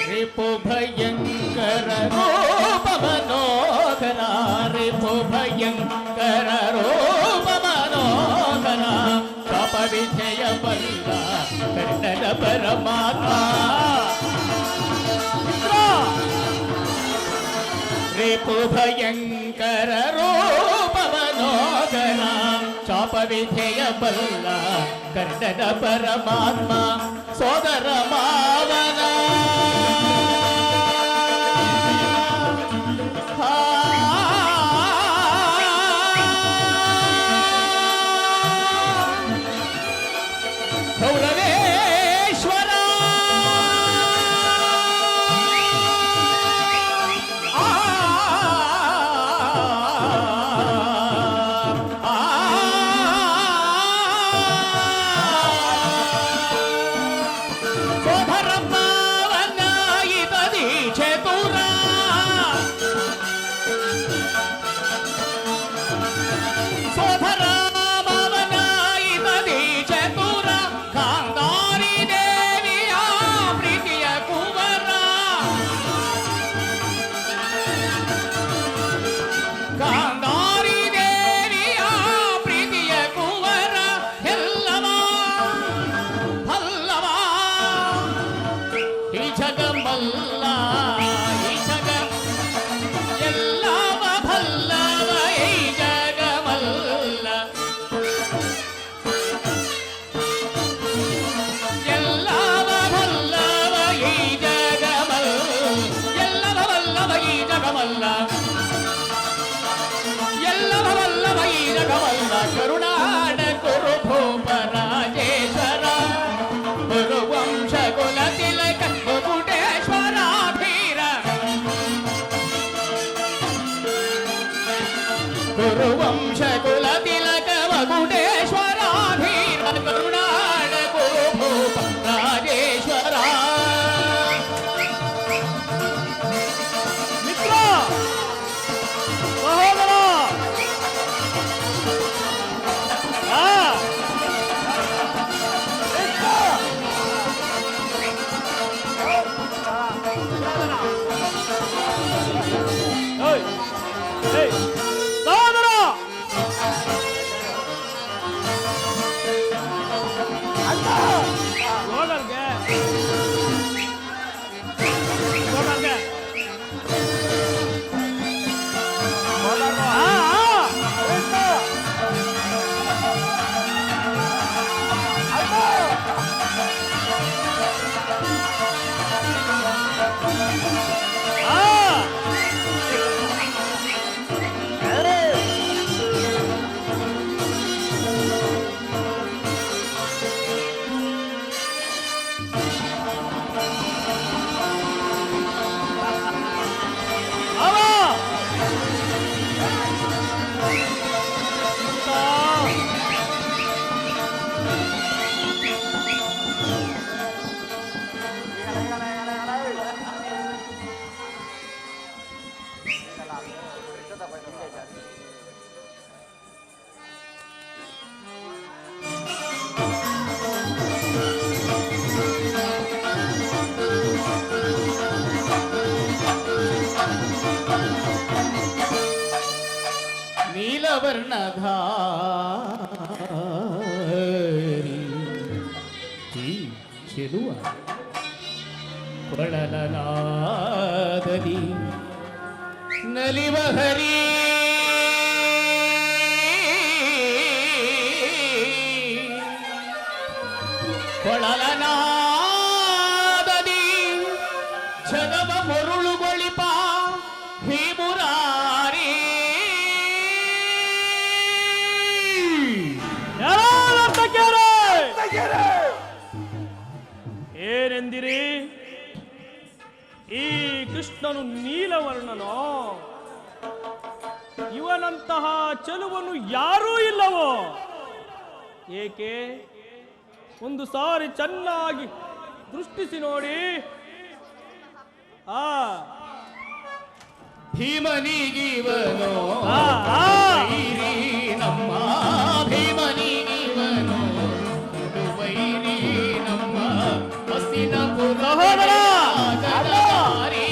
ರಿಪು ಭಯಂಕರ ರೂಪ ಮನೋಹರ ರಿಪು ಭಯಂಕರ ರೂಪ ಮನೋಹರ ಪಾಪ ವಿಜಯ ಬಲ್ಲ ಕರ್ಣನ ಪರಮಾತ್ಮ ರಿಪು ಭಯಂಕರ ರೂಪ ಮನೋಹರ ಚಾಪ ವಿಜಯ ಬಲ್ಲ ಕರ್ಣನ ಪರಮಾತ್ಮ ಸೋದರ ಮಾವನ ಗೌರವೇಶ್ವರ ಸೋದರ ಪಾವನ ಇದದಿ ಚತುರ ಸೋದರ ಪಾವನ ಇದದಿ ಚತುರ ಕಾಂದಾರಿ ದೇವಿಯ ಪ್ರೀತಿಯ ಕುವರ ಕಾಂದಾರಿ ದೇವಿಯ ಪ್ರೀತಿಯ ಕುವರ ಎಲ್ಲವ ಹಲ್ಲವ ಈ ಜಗಮಲ್ಲ ಈ ಜಗ ಎಲ್ಲವ ಭಲ್ಲವ ಈ ಜಗಮಲ್ಲ ಎಲ್ಲವ ಭಲ್ಲವ ಈ ಜಗಮಲ್ಲ ಎಲ್ಲವ ಭಲ್ಲವ ಈ ಜಗಮಲ್ಲ ಎಲ್ಲವ ಭಲ್ಲವ ಈ ಜಗಮಲ್ಲ ಕರುಣಾಡ ಕುರು ಭೂಪ ರಾಜೇಶ್ವರ ಗುರುವಂಶ ಕುಲ ತಿಲಕ ಮಗುಡೇಶ್ವರ ಧೀರ ಗುರುವಂಶ ಕುಲ ತಿಲಕ ಮಗುಡೇಶ್ವರ ಧೀರ ಕರುಣಾಡ ಗುರು ಭೂಪ ರಾಜೇಶ್ವರ ಮಿತ್ರ ಸಹೋದರ ಸಹೋದರ ವರ್ಣಧಾರಿ ಈ ಚೆಲುವ ಕೊಳಲನಾದಲಿ ನಲಿವ ಹರಿ ಕೊಳಲನಾದಲಿ ಜಗವ ಮರುಳುಗೊಳಿಪ ಹೀಮುರಾರಿ ಏನೆಂದಿರಿ? ಈ ಕೃಷ್ಣನು ನೀಲವರ್ಣನೋ? ಇವನಂತಹ ಚೆಲುವನು ಯಾರೂ ಇಲ್ಲವೋ? ಏಕೆ? ಒಂದು ಸಾರಿ ಚೆನ್ನಾಗಿ ದೃಷ್ಟಿಸಿ ನೋಡಿ. ಆ ಭೀಮನಿಗಿವನೋ ಆ, ಆ. ವೈರಿ ನಮ್ಮ ಭೀಮನಿಗಿವನೋ ವೈರಿ ನಮ್ಮ ಹಸಿನ ಸಹೋದರ! ಪುರಾರಿ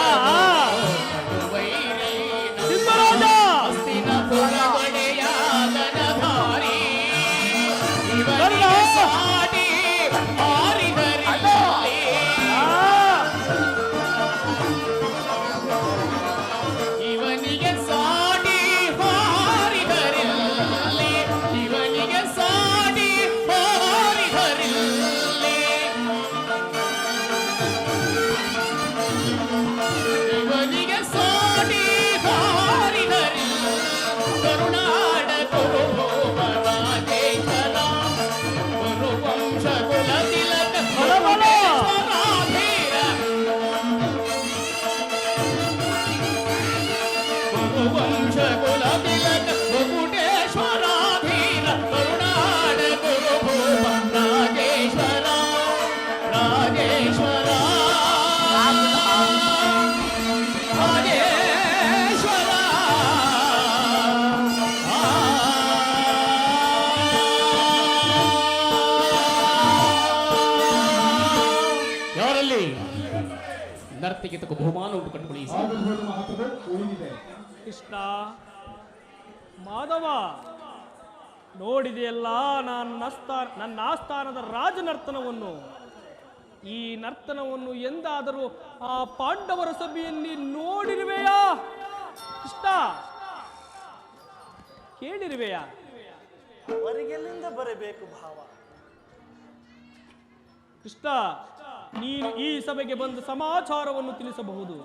ಕೃಷ್ಣನಿಗಿವನೋ ವೈರಿ ಸಿಂಹರಾಜ! ಹಸಿನ ಪುರವಡೆಯಾದನಧಾರಿ ಕರ್ಣ! ಸಾಟಿ ಹಾರಿದರಿಲ್ಲಿ ಇವನಿಗೆ ಸಾಟಿ ಹಾರಿದರಿಲ್ಲಿ ಇವನಿಗೆ ಸಾಟಿ ಹಾರಿದರಿಲ್ಲಿ ಇವನಿಗೆ ಸಾಟಿ ಹಾರಿದರಿಲ್ಲಿ ಕರುನಾಡ ಕುರುಭೂಮರಾಜೇಶ್ವರ ಕುರುವಂಶ ಕುಲ ತಿಲಕ ಕುರುವಂಶರಾಧೀರ ಕುರುವಂಶ ಕುಲ ತಿಲಕ ಮುಕುಟೇಶ್ವರಾಧೀರ ಕರುನಾಡ ಕುರುಭೂಮ ರಾಜೇಶ್ವರ ರಾಜೇಶ್ವರ ರಾಜೇಶ್ವರ ಯಾರಲ್ಲಿ ನರ್ತಕಿತ ಬಹುಮಾನ ಉಂಟು ಕಟ್ಟಿಕೊಳ್ಳಿ ಕೃಷ್ಣ, ಮಾಧವ, ನೋಡಿದೆಯಲ್ಲ ನನ್ನ ಆಸ್ಥಾನದ ರಾಜನರ್ತನವನ್ನು. ಈ ನರ್ತನವನ್ನು ಎಂದಾದರೂ ಆ ಪಾಂಡವರ ಸಭೆಯಲ್ಲಿ ನೋಡಿರುವೆಯಾ ಕೃಷ್ಣ? ಕೇಳಿರುವೆಯಾ? ಅವರಿಗೆಲ್ಲಿಂದ ಬರಬೇಕು ಭಾವ? ಕೃಷ್ಣ, ನೀನು ಈ ಸಭೆಗೆ ಬಂದು ಸಮಾಚಾರವನ್ನು ತಿಳಿಸಬಹುದು.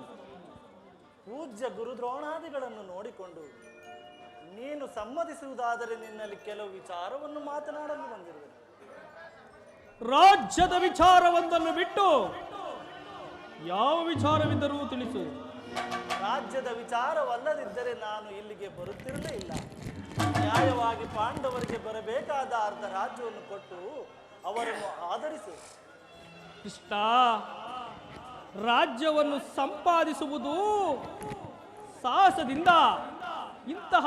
ಪೂಜ್ಯ ಗುರುದ್ರೋಣಾದಿಗಳನ್ನು ನೋಡಿಕೊಂಡು ನೀನು ಸಮ್ಮತಿಸುವುದಾದರೆ ನಿನ್ನಲ್ಲಿ ಕೆಲವು ವಿಚಾರವನ್ನು ಮಾತನಾಡಲು ಬಂದಿರುವೆ. ರಾಜ್ಯದ ವಿಚಾರವೊಂದನ್ನು ಬಿಟ್ಟು ಯಾವ ವಿಚಾರವಿದ್ದರೂ ತಿಳಿಸು. ರಾಜ್ಯದ ವಿಚಾರವಲ್ಲದಿದ್ದರೆ ನಾನು ಇಲ್ಲಿಗೆ ಬರುತ್ತಿರಲೇ ಇಲ್ಲ. ನ್ಯಾಯವಾಗಿ ಪಾಂಡವರಿಗೆ ಬರಬೇಕಾದ ಅರ್ಧ ರಾಜ್ಯವನ್ನು ಕೊಟ್ಟು ಅವರನ್ನು ಆಧರಿಸು. ಕೃಷ್ಣ, ರಾಜ್ಯವನ್ನು ಸಂಪಾದಿಸುವುದು ಸಾಹಸದಿಂದ, ಇಂತಹ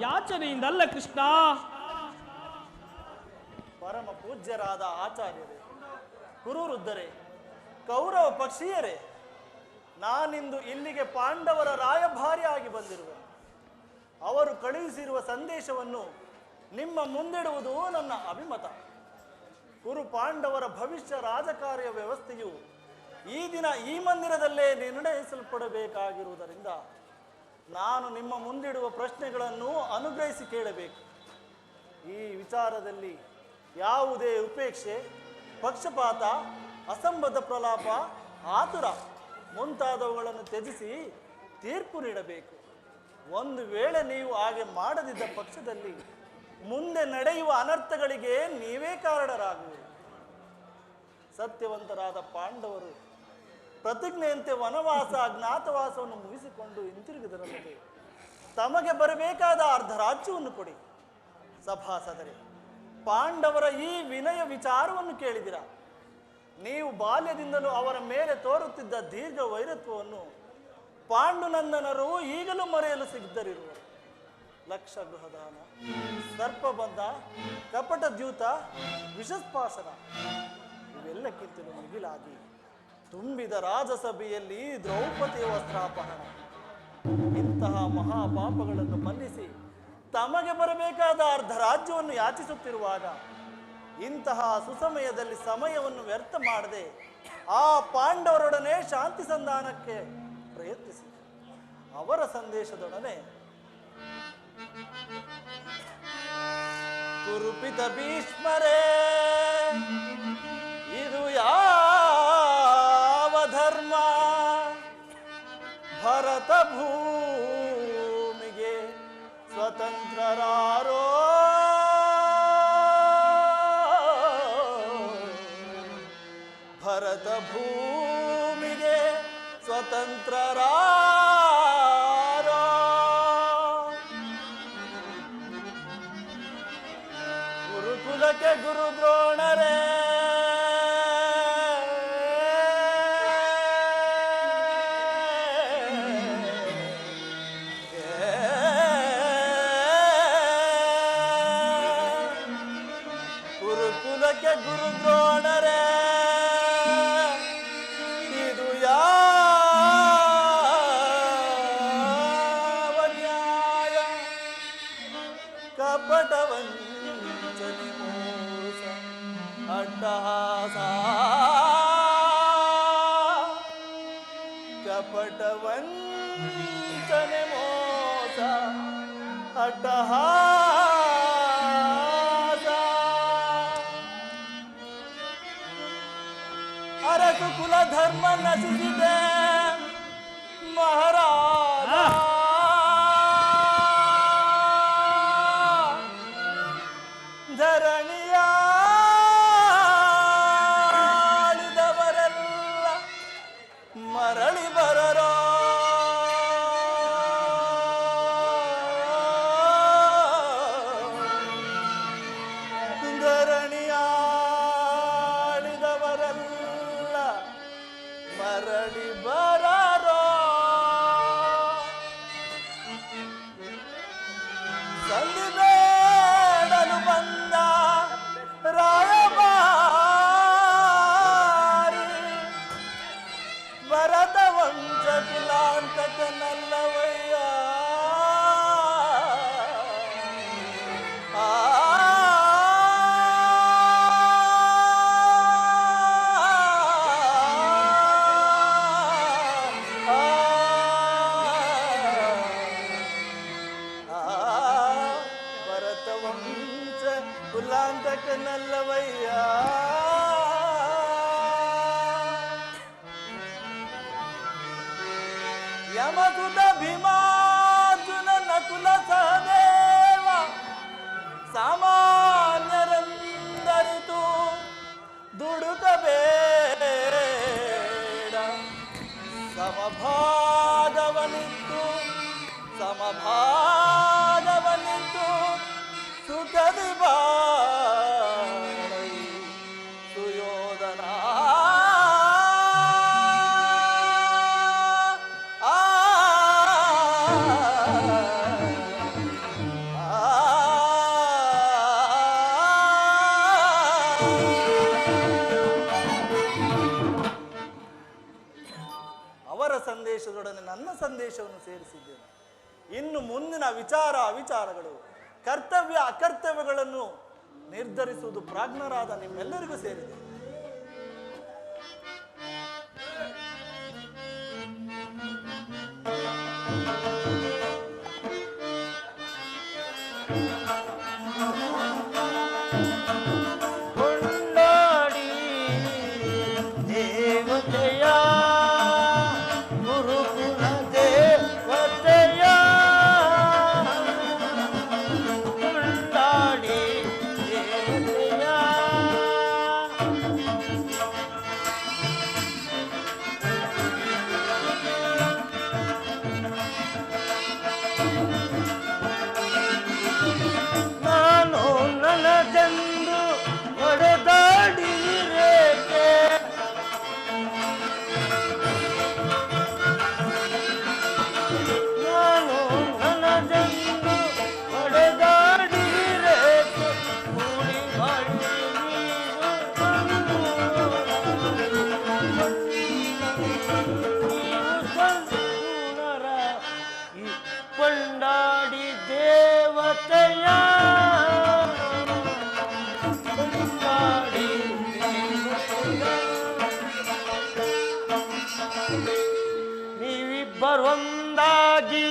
ಯಾಚನೆಯಿಂದಲ್ಲ ಕೃಷ್ಣ. ಪರಮ ಪೂಜ್ಯರಾದ ಆಚಾರ್ಯರೇ, ಕುರುವೃದ್ಧರೇ, ಕೌರವ ಪಕ್ಷೀಯರೇ, ನಾನಿಂದು ಇಲ್ಲಿಗೆ ಪಾಂಡವರ ರಾಯಭಾರಿಯಾಗಿ ಬಂದಿರುವೆ. ಅವರು ಕಳುಹಿಸಿರುವ ಸಂದೇಶವನ್ನು ನಿಮ್ಮ ಮುಂದಿಡುವುದು ನನ್ನ ಅಭಿಮತ. ಕುರು ಪಾಂಡವರ ಭವಿಷ್ಯ ರಾಜಕಾರ್ಯ ವ್ಯವಸ್ಥೆಯು ಈ ದಿನ ಈ ಮಂದಿರದಲ್ಲೇ ನಿರ್ಣಯಿಸಲ್ಪಡಬೇಕಾಗಿರುವುದರಿಂದ ನಾನು ನಿಮ್ಮ ಮುಂದಿಡುವ ಪ್ರಶ್ನೆಗಳನ್ನು ಅನುಗ್ರಹಿಸಿ ಕೇಳಬೇಕು. ಈ ವಿಚಾರದಲ್ಲಿ ಯಾವುದೇ ಉಪೇಕ್ಷೆ, ಪಕ್ಷಪಾತ, ಅಸಂಬದ್ಧ ಪ್ರಲಾಪ, ಆತುರ ಮುಂತಾದವುಗಳನ್ನು ತ್ಯಜಿಸಿ ತೀರ್ಪು ನೀಡಬೇಕು. ಒಂದು ವೇಳೆ ನೀವು ಹಾಗೆ ಮಾಡದಿದ್ದ ಪಕ್ಷದಲ್ಲಿ ಮುಂದೆ ನಡೆಯುವ ಅನರ್ಥಗಳಿಗೆ ನೀವೇ ಕಾರಣರಾಗುವಿರಿ. ಸತ್ಯವಂತರಾದ ಪಾಂಡವರು ಪ್ರತಿಜ್ಞೆಯಂತೆ ವನವಾಸ ಅಜ್ಞಾತವಾಸವನ್ನು ಮುಗಿಸಿಕೊಂಡು ಹಿಂತಿರುಗಿದರಲ್ಲದೆ ತಮಗೆ ಬರಬೇಕಾದ ಅರ್ಧ ರಾಜ್ಯವನ್ನು ಕೊಡಿ. ಸಭಾಸದರೇ, ಪಾಂಡವರ ಈ ವಿನಯ ವಿಚಾರವನ್ನು ಕೇಳಿದಿರ. ನೀವು ಬಾಲ್ಯದಿಂದಲೂ ಅವರ ಮೇಲೆ ತೋರುತ್ತಿದ್ದ ದೀರ್ಘ ವೈರತ್ವವನ್ನು ಪಾಂಡುನಂದನರು ಈಗಲೂ ಮರೆಯಲು ಸಿದ್ಧರಿರುವರು. ಲಕ್ಷ ಗೃಹದಾನ, ಸರ್ಪಬಂಧ, ಕಪಟ ದ್ಯೂತ, ವಿಷಸ್ಪಾಸನ ಇವೆಲ್ಲಕ್ಕಿಂತಲೂ ಮಿಗಿಲಾಗಿ ತುಂಬಿದ ರಾಜಸಭೆಯಲ್ಲಿ ದ್ರೌಪದಿಯ ವಸ್ತ್ರಾಪಹರಣ, ಇಂತಹ ಮಹಾಪಾಪಗಳನ್ನು ಮನ್ನಿಸಿ ತಮಗೆ ಬರಬೇಕಾದ ಅರ್ಧ ರಾಜ್ಯವನ್ನು ಯಾಚಿಸುತ್ತಿರುವಾಗ ಇಂತಹ ಸುಸಮಯದಲ್ಲಿ ಸಮಯವನ್ನು ವ್ಯರ್ಥ ಮಾಡದೆ ಆ ಪಾಂಡವರೊಡನೆ ಶಾಂತಿ ಸಂಧಾನಕ್ಕೆ ಪ್ರಯತ್ನಿಸಿ ಅವರ ಸಂದೇಶದೊಡನೆ ಕುರುಪಿತ ಭೀಷ್ಮರೇ, ಇದು ಯಾವ ಧರ್ಮ? ಭರತ ಭೂಮಿಗೆ ಸ್ವತಂತ್ರರಾರೋ, ಭರತ ಭೂಮಿಗೆ ಸ್ವತಂತ್ರರಾರೋ. ಗುರುಕುಲಕ್ಕೆ ಗುರು ದ್ರೋಣರೇ, ಗುರುಕುಲಕ್ಕೆ ಗುರು ದ್ರೋಣರೇ, ಇದು ಯಾವ ನ್ಯಾಯ? ಕಪಟ ವಂಚನೆ ಮೋಸ ಅಟ್ಟಹಾಸ, ಕಪಟ ವಂಚನೆ ಮೋಸ ಅಟ್ಟಹಾಸ. ಅರಸು ಕುಲ ಧರ್ಮ ನಶಿಸಿದೆ ಮಹಾರಾಜ, ಧರಣಿಯ ಆಳಿದವರೆಲ್ಲ ಮರಳಿ ಬರರೋ. ಧರಣಿಯ ಆಳಿದವರೆಲ್ಲ ಮರಳಿ ಬರರೋ. ಸಂಧಿ ಬೇಡಲು ಬಂದ ರಾಯಭಾರಿ, ಭರತ ವಂಶ ಕುಲಾಂತಕನಲ್ಲವಯ್ಯ. ಆ ಭರತ ವಂಶ ಕುಲಾಂತಕನಲ್ಲವಯ್ಯ. ಯಮಸುತ ಭೀಮಾರ್ಜುನ ನಕುಲ ಸಹದೇವ ಸಾಮಾನ್ಯರಂದರಿತು ದುಡುಕಬೇಡ. ಸಮಭಾಗವನಿತ್ತು ಸಮಭಾಗವನಿತ್ತು ಸುಖದಿ ಬಾಳೈ ಸುಯೋಧನ. ಅವರ ಸಂದೇಶದೊಡನೆ ನನ್ನ ಸಂದೇಶವನ್ನು ಸೇರಿಸಿದ್ದೇನೆ. ಇನ್ನು ಮುಂದಿನ ವಿಚಾರ ಅವಿಚಾರಗಳು, ಕರ್ತವ್ಯ ಅಕರ್ತವ್ಯಗಳನ್ನು ನಿರ್ಧರಿಸುವುದು ಪ್ರಾಜ್ಞರಾದ ನಿಮ್ಮೆಲ್ಲರಿಗೂ ಸೇರಿದೆ. ಕೊಂಡಾಡಿ ದೇವತೆಯ, ಗುರುಕುಲ ದೇವತೆಯ, ಕೊಂಡಾಡಿ ದೇವತೆಯ, ನೀವಿಬ್ಬರೊಂದಾಗಿ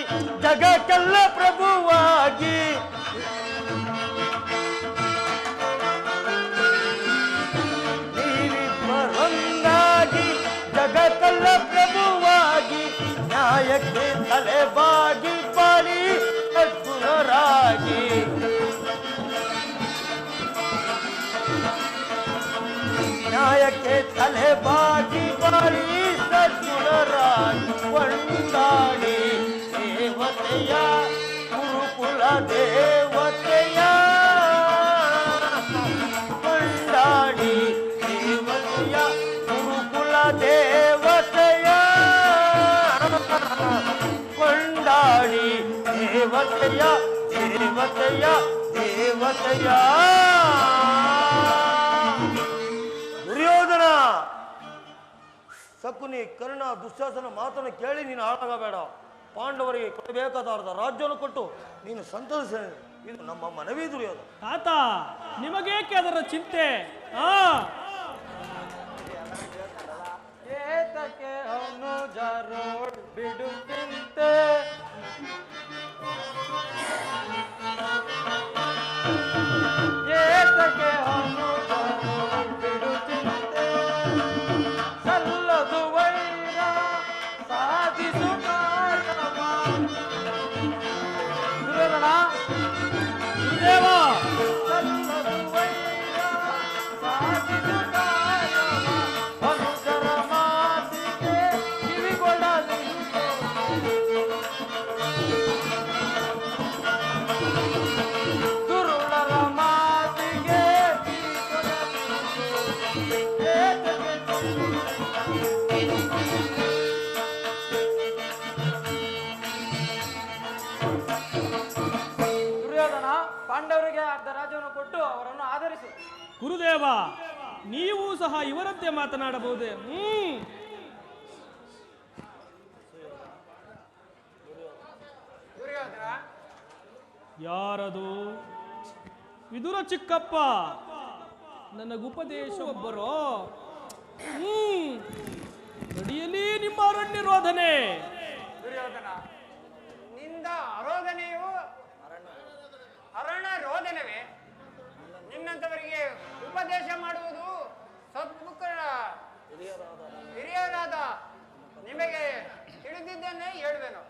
ಜಗಕ್ಕೆಲ್ಲ ಪ್ರಭುವಾಗಿ ನೀವಿಬ್ಬರೊಂದಾಗಿ ಜಗಕ್ಕೆಲ್ಲ ಪ್ರಭುವಾಗಿ ನ್ಯಾಯಕ್ಕೆ ತಲೆಬಾಗಿ ಬಾಳಿ ಸದ್ಗುಣರಾಗಿ ನ್ಯಾಯಕ್ಕೆ ತಲೆಬಾಗಿ ಬಾಳಿ ಸದ್ಗುಣರಾಗಿ ಕೊಂಡಾಡಿ ದೇವತೆಯ ಗುರುಕುಲ ದೇವತೆಯ ಕೊಂಡಾಡಿ ದೇವತೆಯ ಗುರುಕುಲ ದೇವತೆಯ ಕೊಂಡಾಡಿ ದೇವತೆಯ ದೇವತೆಯ ದೇವತೆಯ ದುರ್ಯೋಧನ ಶಕುನಿ ಕರ್ಣ ದುಶ್ಯಾಸನ ಮಾತನ್ನು ಕೇಳಿ ನೀನು ಹಾಳಾಗಬೇಡ. ಪಾಂಡವರಿಗೆ ಕೊಡಬೇಕಾದ ರಾಜ್ಯವನ್ನು ಕೊಟ್ಟು ನೀನು ಸಂತೋಷ. ಇದು ನಮ್ಮ ಮನವಿ ದುರ್ಯೋಧನ. ತಾತ ನಿಮಗೇಕೆ ಅದರ ಚಿಂತೆ? ಏತಕ್ಕೆ ಅವನು ಜಾರೋಡ್ ಬಿಡು ಚಿಂತೆ ಏತಕ್ಕೆ ಅವನು ಜಾರೋಡ್ ಬಿಡು ಚಿಂತೆ ಸಲ್ಲದು ವೈರ ಸಾಧಿಸು ಕಾರ್ಯವ ದುರ್ಯೋಧನ ದೇವ ಸಲ್ಲದು ವೈರ ಸಾಧಿಸು ಕಾರ್ಯವ ಮನುಷ್ಯರ ಮಾತಿಗೆ ಕಿವಿಗೊಡಲಿ ದುರುಳರ ಮಾತಿಗೆ ದುರ್ಯೋಧನ ಪಾಂಡವರಿಗೆ ಅರ್ಧ ರಾಜ್ಯವನ್ನು ಕೊಟ್ಟು ಅವರನ್ನು ಆಧರಿಸು. ಗುರುದೇವ ನೀವು ಸಹ ಇವರಂತೆ ಮಾತನಾಡಬಹುದೇ? ದುರ್ಯೋಧನ ಯಾರದು? ವಿದುರ ಚಿಕ್ಕಪ್ಪ ನನಗುಪದೇಶ ಒಬ್ಬರೋ? ನಡಿಯಲಿ ನಿಮ್ಮ ಅರಣ್ಯ ರೋಧನೆ. ದುರ್ಯೋಧನ ನಿಂದ ಅರೋಧನೆಯು ಅರಣ್ಯ ರೋಧನವೇ? ನಿನ್ನಂತವರಿಗೆ ಉಪದೇಶ ಮಾಡುವುದು ಸದ್ಬುಕ್ಕರ ಹಿರಿಯರಾದ ನಿಮಗೆ ತಿಳಿದಿದ್ದೇನೆ ಹೇಳುವೆನು.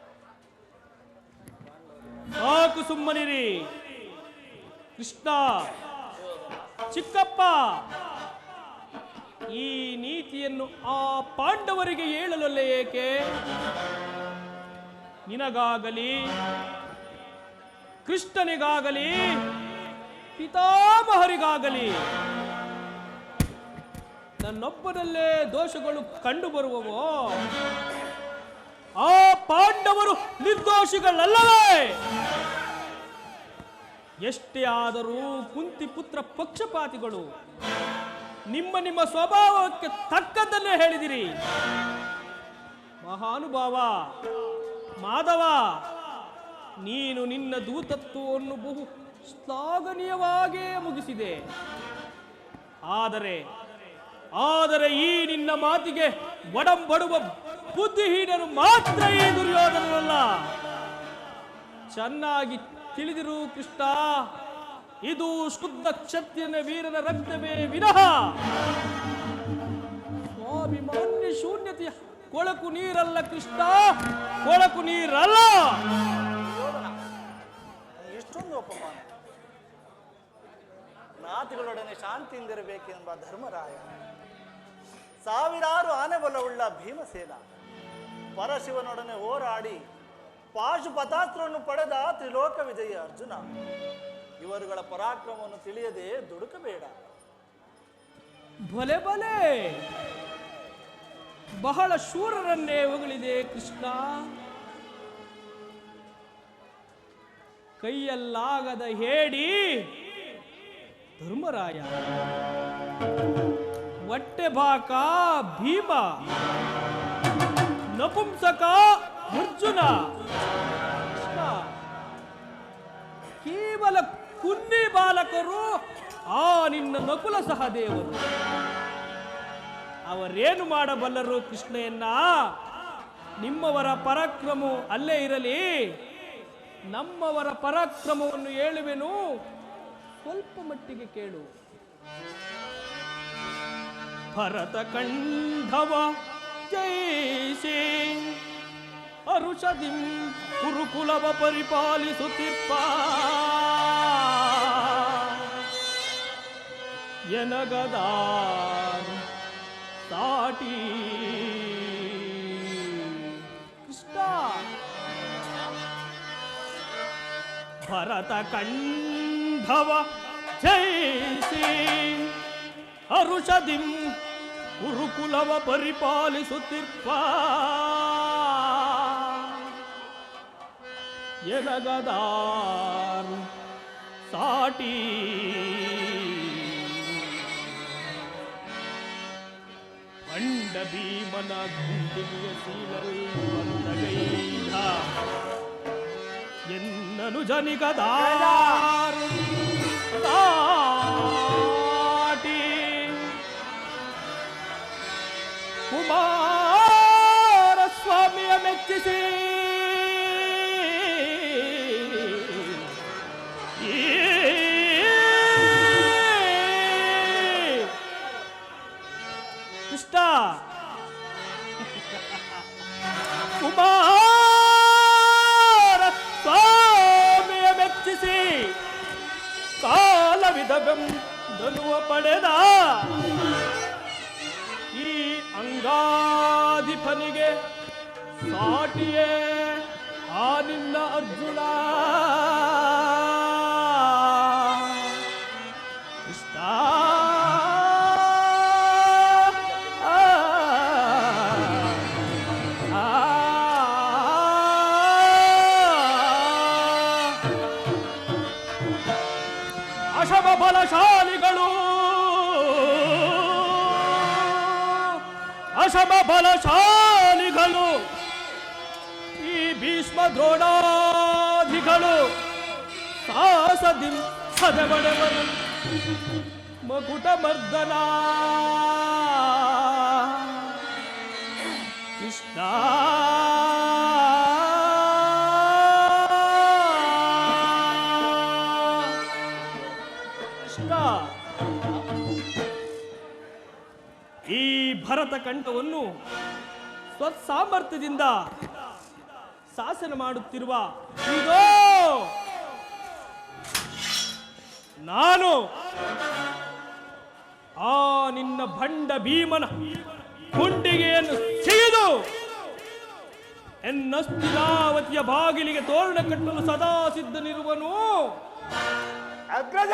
ಸಾಕು ಸುಮ್ಮನಿರಿ. ಕೃಷ್ಣ ಚಿಕ್ಕಪ್ಪ ಈ ನೀತಿಯನ್ನು ಆ ಪಾಂಡವರಿಗೆ ಹೇಳಲಲ್ಲ ಏಕೆ? ನಿನಗಾಗಲಿ ಕೃಷ್ಣನಿಗಾಗಲಿ ಪಿತಾಮಹರಿಗಾಗಲಿ ನನ್ನೊಬ್ಬನಲ್ಲೇ ದೋಷಗಳು ಕಂಡು ಬರುವವೋ? ಆ ಪಾಂಡವರು ನಿರ್ದೋಷಿಗಳಲ್ಲವೇ? ಎಷ್ಟೇ ಆದರೂ ಕುಂತಿ ಪುತ್ರ ಪಕ್ಷಪಾತಿಗಳು. ನಿಮ್ಮ ಸ್ವಭಾವಕ್ಕೆ ತಕ್ಕದ್ದನ್ನೇ ಹೇಳಿದಿರಿ. ಮಹಾನುಭಾವ ಮಾಧವ, ನೀನು ನಿನ್ನ ದೂತತ್ವವನ್ನು ಬಹು ಶ್ಲಾಘನೀಯವಾಗೇ ಮುಗಿಸಿದೆ. ಆದರೆ ಈ ನಿನ್ನ ಮಾತಿಗೆ ಒಡಂಬಡುವ ಬುದ್ಧಿಹೀನರು ಮಾತ್ರ ಈ ದುರ್ಯೋಧನರಲ್ಲ. ಚೆನ್ನಾಗಿ ತಿಳಿದಿರು ಕೃಷ್ಣ, ಇದು ಶುದ್ಧ ಕ್ಷತ್ರಿಯನ ವೀರನ ರಕ್ತವೇ ವಿನಃ ಸ್ವಾಭಿಮಾನ್ಯ ಶೂನ್ಯತೆಯ ಕೊಳಕು ನೀರಲ್ಲ ಕೃಷ್ಣ, ಕೊಳಕು ನೀರಲ್ಲ. ಎಷ್ಟೊಂದು ಅಪಮಾನ. ನಾತಿಗಳೊಡನೆ ಶಾಂತಿಯಿಂದಿರಬೇಕೆಂಬ ಧರ್ಮರಾಯ, ಸಾವಿರಾರು ಆನೆಬಲವುಳ್ಳ ಭೀಮಸೇನ, ಪರಶಿವನೊಡನೆ ಹೋರಾಡಿ ಪಾಶುಪತಾಸ್ತ್ರವನ್ನು ಪಡೆದ ತ್ರಿಲೋಕ ವಿಜಯ ಅರ್ಜುನ, ಇವರುಗಳ ಪರಾಕ್ರಮವನ್ನು ತಿಳಿಯದೆ ದುಡುಕಬೇಡ. ಭಲೆ ಭಲೆ, ಬಹಳ ಶೂರರನ್ನೇ ಹೊಗಳಿದೆ ಕೃಷ್ಣ. ಕೈಯಲ್ಲಾಗದ ಹೇಡಿ ಧರ್ಮರಾಯ, ಹೊಟ್ಟೆ ಬಾಕ ಭೀಮ, ನಪುಂಸಕ ಅರ್ಜುನ. ಕೃಷ್ಣ, ಕೇವಲ ಕುನ್ನಿ ಬಾಲಕರು ಆ ನಿನ್ನ ನಕುಲ ಸಹದೇವರು. ಅವರೇನು ಮಾಡಬಲ್ಲರು ಕೃಷ್ಣೆಯನ್ನ? ನಿಮ್ಮವರ ಪರಾಕ್ರಮವು ಅಲ್ಲೇ ಇರಲಿ, ನಮ್ಮವರ ಪರಾಕ್ರಮವನ್ನು ಹೇಳುವೆನು, ಸ್ವಲ್ಪ ಮಟ್ಟಿಗೆ ಕೇಳು. ಭರತ ಕಂಠವ ಜಯಿಸಿ ಅರುಷದಿಂ ಕುರುಕುಲವ ಪರಿಪಾಲಿಸುತ್ತಿಪ್ಪ ಎನಗದ ಸಾಟಿ ಕೃಷ್ಣ. ಭರತ ಕಂಠವ ಜಯಿಸಿ ಅರುಷದಿಂ ಕುರುಕುಲವ ಪರಿಪಾಲಿಸುತ್ತಿರ್ಪ ಎನಗದಾರು ಸಾಟಿ ಅಂಡ ಭೀಮನ ಗುಂಡಿಗೆಯ ಶೀಲಗೈದ ಎನ್ನನು ಜನಿಗದಾರು ಸಾಟಿ ಕುಮಾರ ಸ್ವಾಮಿಯ ಮೆಚ್ಚಿಸಿ ಕೃಷ್ಣ ಕುಮಾರ ಸ್ವಾಮಿಯ ಮೆಚ್ಚಿಸಿ ಕಾಲವಿದವೆಂದನುವ ಪಡೆದ ಈ ಅಂಗಾಧಿಪನಿಗೆ ಸಾಟಿಯೇ ಆ ನಿನ್ನ ಅರ್ಜುನ. ಕೃಷ್ಣ ಅಶಮ ಬಲಶಾಲಿಗಳು, ಅಶಮ ಬಲಶಾಲಿಗಳು ಈ ಭೀಷ್ಮ ದ್ರೋಣಾದಿಗಳು ಸಾಹಸದಿ ಸದೆಬಡೆವರು ಮಕುಟ ಮರ್ದನ. ಕೃಷ್ಣ ಈ ಭರತ ಕಂಠವನ್ನು ಸ್ವಸಾಮರ್ಥ್ಯದಿಂದ ಶಾಸನ ಮಾಡುತ್ತಿರುವ ಇದೋ ನಾನು ಆ ನಿನ್ನ ಭಂಡ ಭೀಮನ ಗುಂಡಿಗೆಯನ್ನು ಸಿಗಿದು ಎನ್ನಸ್ತಿನಾವತಿಯ ಬಾಗಿಲಿಗೆ ತೋರಣ ಕಟ್ಟಲು ಸದಾ ಸಿದ್ಧನಿರುವನು. ಅಗ್ರಜ,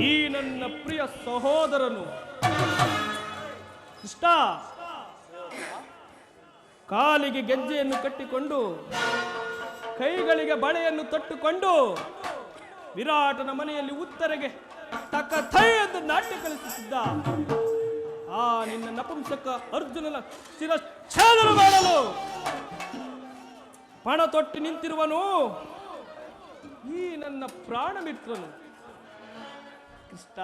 ಈ ನನ್ನ ಪ್ರಿಯ ಸಹೋದರನು ಕೃಷ್ಣ ಕಾಲಿಗೆ ಗೆಜ್ಜೆಯನ್ನು ಕಟ್ಟಿಕೊಂಡು ಕೈಗಳಿಗೆ ಬಳೆಯನ್ನು ತೊಟ್ಟುಕೊಂಡು ವಿರಾಟನ ಮನೆಯಲ್ಲಿ ಉತ್ತರೆಗೆ ತಕ್ಕ ಥೈ ಎಂದು ನಾಟ್ಯ ಕಲಿಸುತ್ತಿದ್ದ ಆ ನಿನ್ನ ನಪುಂಸಕ ಅರ್ಜುನನ ಶಿರಚ್ಛೇದನ ಮಾಡಲು ಪಣ ತೊಟ್ಟು ನಿಂತಿರುವನು ಈ ನನ್ನ ಪ್ರಾಣ ಮಿತ್ರನು. ಕೃಷ್ಣ,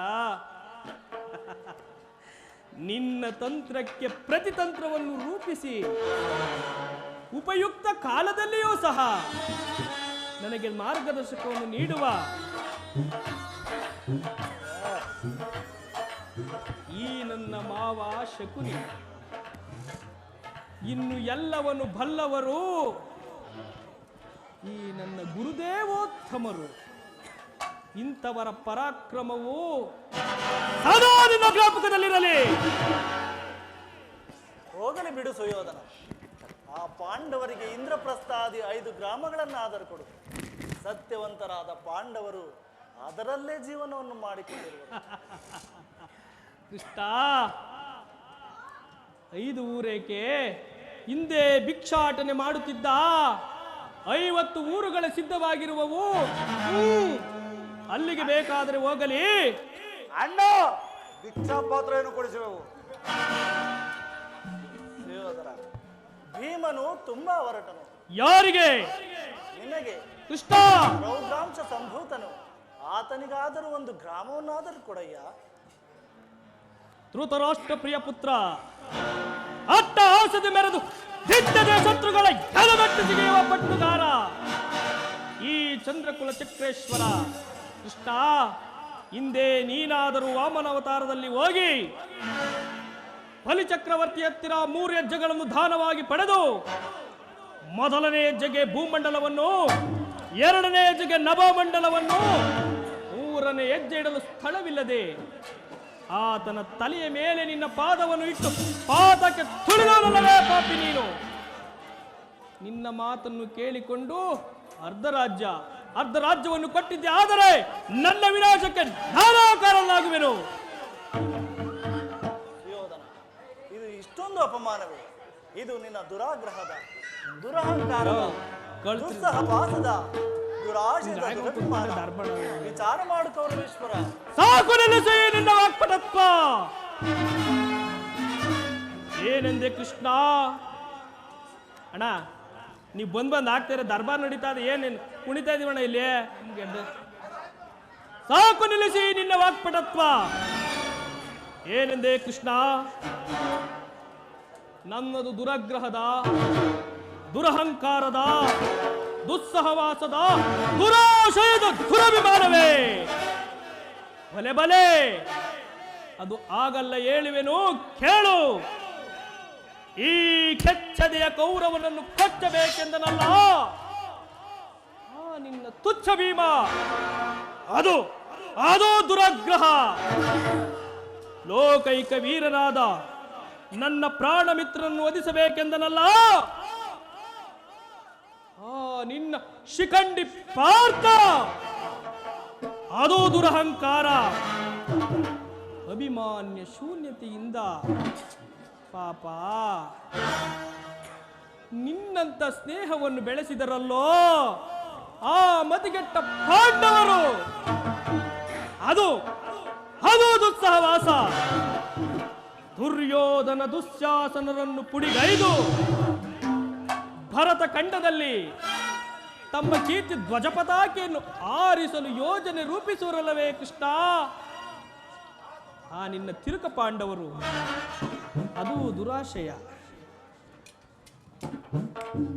ನಿನ್ನ ತಂತ್ರಕ್ಕೆ ಪ್ರತಿತಂತ್ರವನ್ನು ರೂಪಿಸಿ ಉಪಯುಕ್ತ ಕಾಲದಲ್ಲಿಯೂ ಸಹ ನನಗೆ ಮಾರ್ಗದರ್ಶಕವನ್ನು ನೀಡುವ ಈ ನನ್ನ ಮಾವ ಶಕುನಿ ಇನ್ನು ಎಲ್ಲವನ್ನು ಬಲ್ಲವರು ಈ ನನ್ನ ಗುರುದೇವೋತ್ತಮರು. ಇಂಥವರ ಪರಾಕ್ರಮವು ಸದಾ ನಿನ್ನ ಜ್ಞಾಪಕದಲ್ಲಿರಲಿ. ಹೋಗಲಿ ಬಿಡು ಸುಯೋಧನ. ಆ ಪಾಂಡವರಿಗೆ ಇಂದ್ರಪ್ರಸ್ಥಾದಿ 5 ಗ್ರಾಮಗಳನ್ನಾದರೂ ಕೊಡು. ಸತ್ಯವಂತರಾದ ಪಾಂಡವರು ಅದರಲ್ಲೇ ಜೀವನವನ್ನು ಮಾಡಿಕೊಂಡಿರುವರು. ಕೃಷ್ಣ, 5 ಊರೇಕೆ, ಹಿಂದೆ ಭಿಕ್ಷಾಟನೆ ಮಾಡುತ್ತಿದ್ದ 50 ಊರುಗಳ ಸಿದ್ಧವಾಗಿರುವವು. ಅಲ್ಲಿಗೆ ಬೇಕಾದರೆ ಹೋಗಲಿ. ಅಣ್ಣ, ಭಿಕ್ಷಾ ಪಾತ್ರೆಯನ್ನು ಕೊಡಿಸುವೆವು. ಸುಯೋಧನ, ಭೀಮನು ತುಂಬಾ ಹೊರಟನು. ಯಾರಿಗೆ? ನಿನಗೆ. ಕೃಷ್ಣ, ರೌದ್ರಾಂಶ ಸಂಭೂತನು. ಆತನಿಗಾದರೂ ಒಂದು ಗ್ರಾಮವನ್ನಾದರೂ ಕೊಡಯ್ಯ. ಧೃತರಾಷ್ಟ್ರ ಪ್ರಿಯ ಪುತ್ರ ಅಟ್ಟ ಆಸದೆ ಮೆರೆದು ದಿಟ್ಟದ ಶತ್ರುಗಳ ಎಲಗಟ್ಟು ಸಿಗಿಯುವ ಪಟ್ಟುಗಾರ ಈ ಚಂದ್ರಕುಲ ಚಕ್ರೇಶ್ವರ ಕೃಷ್ಣ. ಹಿಂದೆ ನೀನಾದರೂ ವಾಮನ ಅವತಾರದಲ್ಲಿ ಹೋಗಿ ಬಲಿಚಕ್ರವರ್ತಿ ಹತ್ತಿರ 3 ಹೆಜ್ಜೆಗಳನ್ನು ದಾನವಾಗಿ ಪಡೆದು ಮೊದಲನೇ ಹೆಜ್ಜೆಗೆ ಭೂಮಂಡಲವನ್ನು, 2ನೇ ಹೆಜ್ಜೆಗೆ ನಭಮಂಡಲವನ್ನು, 3ನೇ ಹೆಜ್ಜೆ ಇಡಲು ಸ್ಥಳವಿಲ್ಲದೆ ಆತನ ತಲೆಯ ಮೇಲೆ ನಿನ್ನ ಪಾದವನ್ನು ಇಟ್ಟು ಪಾದಕ್ಕೆ ತುಳಿದವನಲ್ಲವೇ ಪಾಪಿ ನೀನು. ನಿನ್ನ ಮಾತನ್ನು ಕೇಳಿಕೊಂಡು ಅರ್ಧ ರಾಜ್ಯವನ್ನು ಕೊಟ್ಟಿದ್ದೆ, ಆದರೆ ನನ್ನ ವಿನಾಶಕ್ಕೆ ನಾನಾಕಾರನಾಗುವೆನು. ಸುಯೋಧನ, ಇದು ಇಷ್ಟೊಂದು ಅಪಮಾನವೇ? ಇದು ನಿನ್ನ ದುರಾಗ್ರಹದ, ದುರಹಂಕಾರದ, ದುಸ್ಸಹವಾಸದ, ದುರಾಶಯದ ದುರಭಿಮಾನ. ವಿಚಾರ ಮಾಡು ಕೌರವೇಶ್ವರ. ಸಾಕು ನಿಲ್ಲಿಸಿ ನಿನ್ನ ವಾಕ್ಪಟತ್ವ. ಏನೆಂದೆ ಕೃಷ್ಣ? ಅಣ್ಣ, ನೀವು ಬಂದ್ ಆಗ್ತಾರೆ, ದರ್ಬಾರ್ ನಡೀತಾ ಇದೆ, ಏನೇನು ಕುಣಿತಾ ಇದೀವಣ್ಣ ಇಲ್ಲಿ. ಸಾಕು ನಿಲ್ಲಿಸಿ ನಿನ್ನ ವಾಕ್ಪಟತ್ವ. ಏನೆಂದೆ ಕೃಷ್ಣ? ನನ್ನದು ದುರಗ್ರಹದ, ದುರಹಂಕಾರದ, ದುಸ್ಸಹವಾಸದ, ದುರಾಶಯದ ದುರಭಿಮಾನವೇ. ಬಲೆ ಬಲೆ, ಅದು ಆಗಲ್ಲ ಹೇಳುವೆನು, ಕೇಳು. ಈ ಕೆಚ್ಚದೆಯ ಕೌರವನನ್ನು ಕೊಚ್ಚಬೇಕೆಂದನಲ್ಲ, ನಿನ್ನ ತುಚ್ಛ ಭೀಮ, ಅದು ದುರಗ್ರಹ. ಲೋಕೈಕ ವೀರನಾದ ನನ್ನ ಪ್ರಾಣ ಮಿತ್ರನನ್ನು ವಧಿಸಬೇಕೆಂದನಲ್ಲ, ನಿನ್ನ ಶಿಖಂಡಿ ಪಾರ್ಥ, ಅದು ದುರಹಂಕಾರ. ಅಭಿಮಾನ್ಯ ಶೂನ್ಯತೆಯಿಂದ ಪಾಪ ನಿನ್ನಂತ ಸ್ನೇಹವನ್ನು ಬೆಳೆಸಿದರಲ್ಲೋ ಆ ಮತಿಗೆಟ್ಟ ಪಾಂಡವರು, ಅದು ದುಸ್ಸಹವಾಸ. ದುರ್ಯೋಧನ ದುಶ್ಯಾಸನರನ್ನು ಪುಡಿಗೈದು ಭರತ ಖಂಡದಲ್ಲಿ ತಮ್ಮ ಕೀರ್ತಿ ಧ್ವಜ ಪತಾಕೆಯನ್ನು ಆರಿಸಲು ಯೋಜನೆ ರೂಪಿಸುವರಲ್ಲವೇ ಕೃಷ್ಣ. ನಿನ್ನ ತಿರುಕ ಪಾಂಡವರು, ಅದು ದುರಾಶಯ.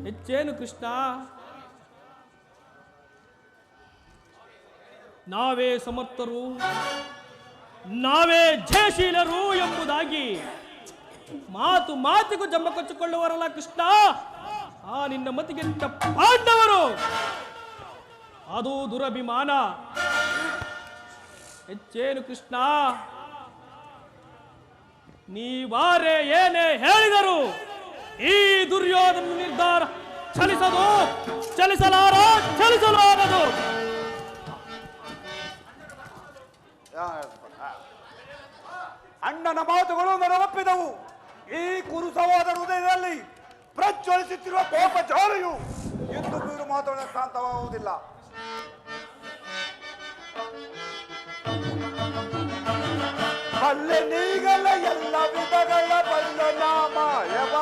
ಹೆಚ್ಚೇನು ಕೃಷ್ಣ? ನಾವೇ ಸಮರ್ಥರು, ನಾವೇ ಜಯಶೀಲರು ಎಂಬುದಾಗಿ ಮಾತಿಗೂ ಜಂಬ ಕೊಚ್ಚಿಕೊಳ್ಳುವರಲ್ಲ ಕೃಷ್ಣ. ನಿನ್ನ ಮತಿಗೆಟ್ಟ ಪಾಂಡವರು, ಅದು ದುರಭಿಮಾನ. ಹೆಚ್ಚೇನು ಕೃಷ್ಣ? ನೀವಾರೇ ಏನೇ ಹೇಳಿದರು ಈ ದುರ್ಯೋಧನ ನಿರ್ಧಾರ ಚಲಿಸಲಾರದು. ಅಣ್ಣನ ಮಾತುಗಳು ನನಗೊಪ್ಪಿದವು. ಈ ಕುರುಸವಾದ ಹೃದಯದಲ್ಲಿ ಪ್ರಜ್ವಲಿಸುತ್ತಿರುವ ಕೋಪ ಜ್ವಾಲೆಯು ಎಂದು ಬೀರು ಮಾತುಗಳ ಶಾಂತವಾಗುವುದಿಲ್ಲ. ಬಲ್ಲೆ ನೀಗಲ ಎಲ್ಲ ವಿಧಗಳ ಬಲ್ಲ ನಾಮಾಯವ,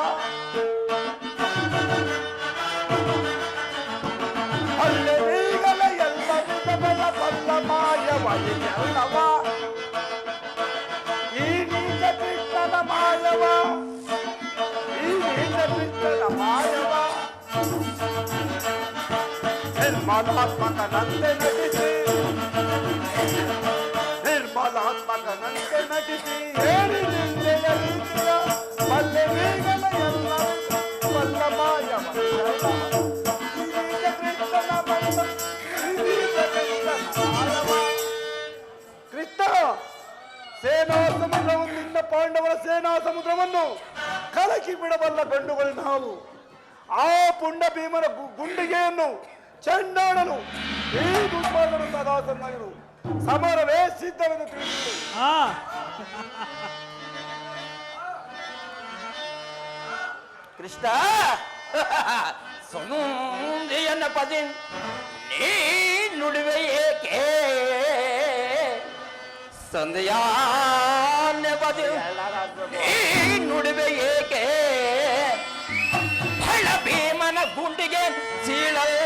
ಬಲ್ಲೆ ನೀಗಲ ಎಲ್ಲ ವಿಧಗಳ ಬಲ್ಲ ಮಾಯವ ಎಲ್ಲವ, ಈ ನೀಚ ಕೃಷ್ಣನ ಮಾಯವ, ಈ ನೀಚ ಕೃಷ್ಣನ ಮಾಯವ. ನಿರ್ಮಲಾತ್ಮಕನಂತೆ ನಟಿಸಿ, ನಿರ್ಮಲಾತ್ಮಕನಂತೆ ನಟಿಸಿ ಹೇಳಿ ನಿಂದೆಯ ರೀತಿಯ ಬಲ್ಲೆ ಬೇಗಲ ಎಲ್ಲ ಬಲ್ಲ ಮಾಯವ ಕೃಷ್ಣ. ಸೇನಾ ಸಮುದ್ರವನ್ನು, ನಿನ್ನ ಪಾಂಡವರ ಸೇನಾ ಸಮುದ್ರವನ್ನು ಕಲಕಿ ಬಿಡಬಲ್ಲ ಗಂಡುಗಳು ನಾವು. ಆ ಪುಂಡ ಭೀಮನ ಗುಂಡಿಗೆಯನ್ನು ಚಂಡಾಡಲು ಈ ದುರ್ಬಲರು ಸದಾ ಸನ್ನರು. ಸಮರವೇ ಸಿದ್ಧವೆಂದು ತಿಳಿಸಿದರು. ಕೃಷ್ಣ ಸಮುಂದಿಯನ್ನ ಪದಿ ನೀ ನುಡಿವೆ ಏಕೆ, ಸಂಧ್ಯಾನ್ಯ ಪದಿ ನೀ ನುಡಿವೆ ಏಕೆ, ಬಳ ಭೀಮನ ಗುಂಡಿಗೆ ಸೀಳಲು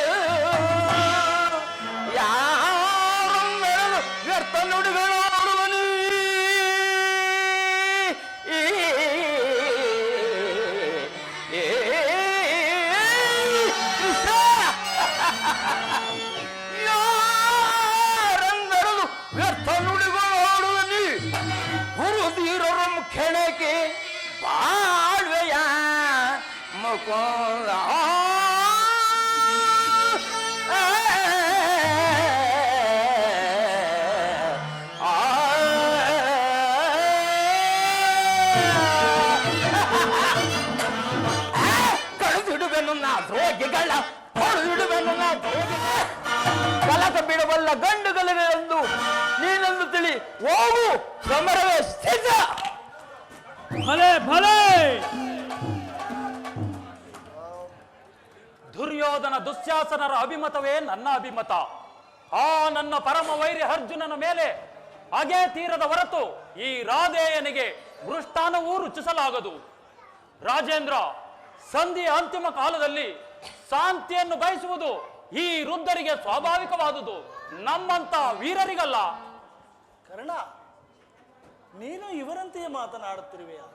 ಯಾರು ವ್ಯರ್ಥ ನುಡಿಗಳಾಡುವನು. ಏ ಕಳೆದಿಡುವೆನು ನಾ ದ್ರೋಹಿಗಳ ಹೊಡೆದಿಡುವೆನು ನಾ ದ್ರೋಹಿಗಳ ಕಲಕ ಬಿಡಬಲ್ಲ ಗಂಡುಗಳೆಂದು ನೀನೆಂದು ತಿಳಿ ಹೋಗು ಸಮರವೇ ಸಿದ್ಧ. ಭಲೆ ಭಲೆ. ದುರ್ಯೋಧನ ದುಶ್ಯಾಸನರ ಅಭಿಮತವೇ ನನ್ನ ಅಭಿಮತ. ಆ ನನ್ನ ಪರಮ ವೈರಿ ಅರ್ಜುನನ ಮೇಲೆ ಅಗೆ ತೀರದ ಹೊರತು ಈ ರಾಧೇಯನಿಗೆ ಮೃಷ್ಟಾನವೂ ರುಚಿಸಲಾಗದು. ರಾಜೇಂದ್ರ, ಸಂಧಿಯ ಅಂತಿಮ ಕಾಲದಲ್ಲಿ ಶಾಂತಿಯನ್ನು ಬಯಸುವುದು ಈ ವೃದ್ಧರಿಗೆ ಸ್ವಾಭಾವಿಕವಾದುದು, ನಮ್ಮಂತ ವೀರರಿಗಲ್ಲ. ಕರ್ಣ, ನೀನು ಇವರಂತೆಯೇ ಮಾತನಾಡುತ್ತಿರುವೆಯಾ?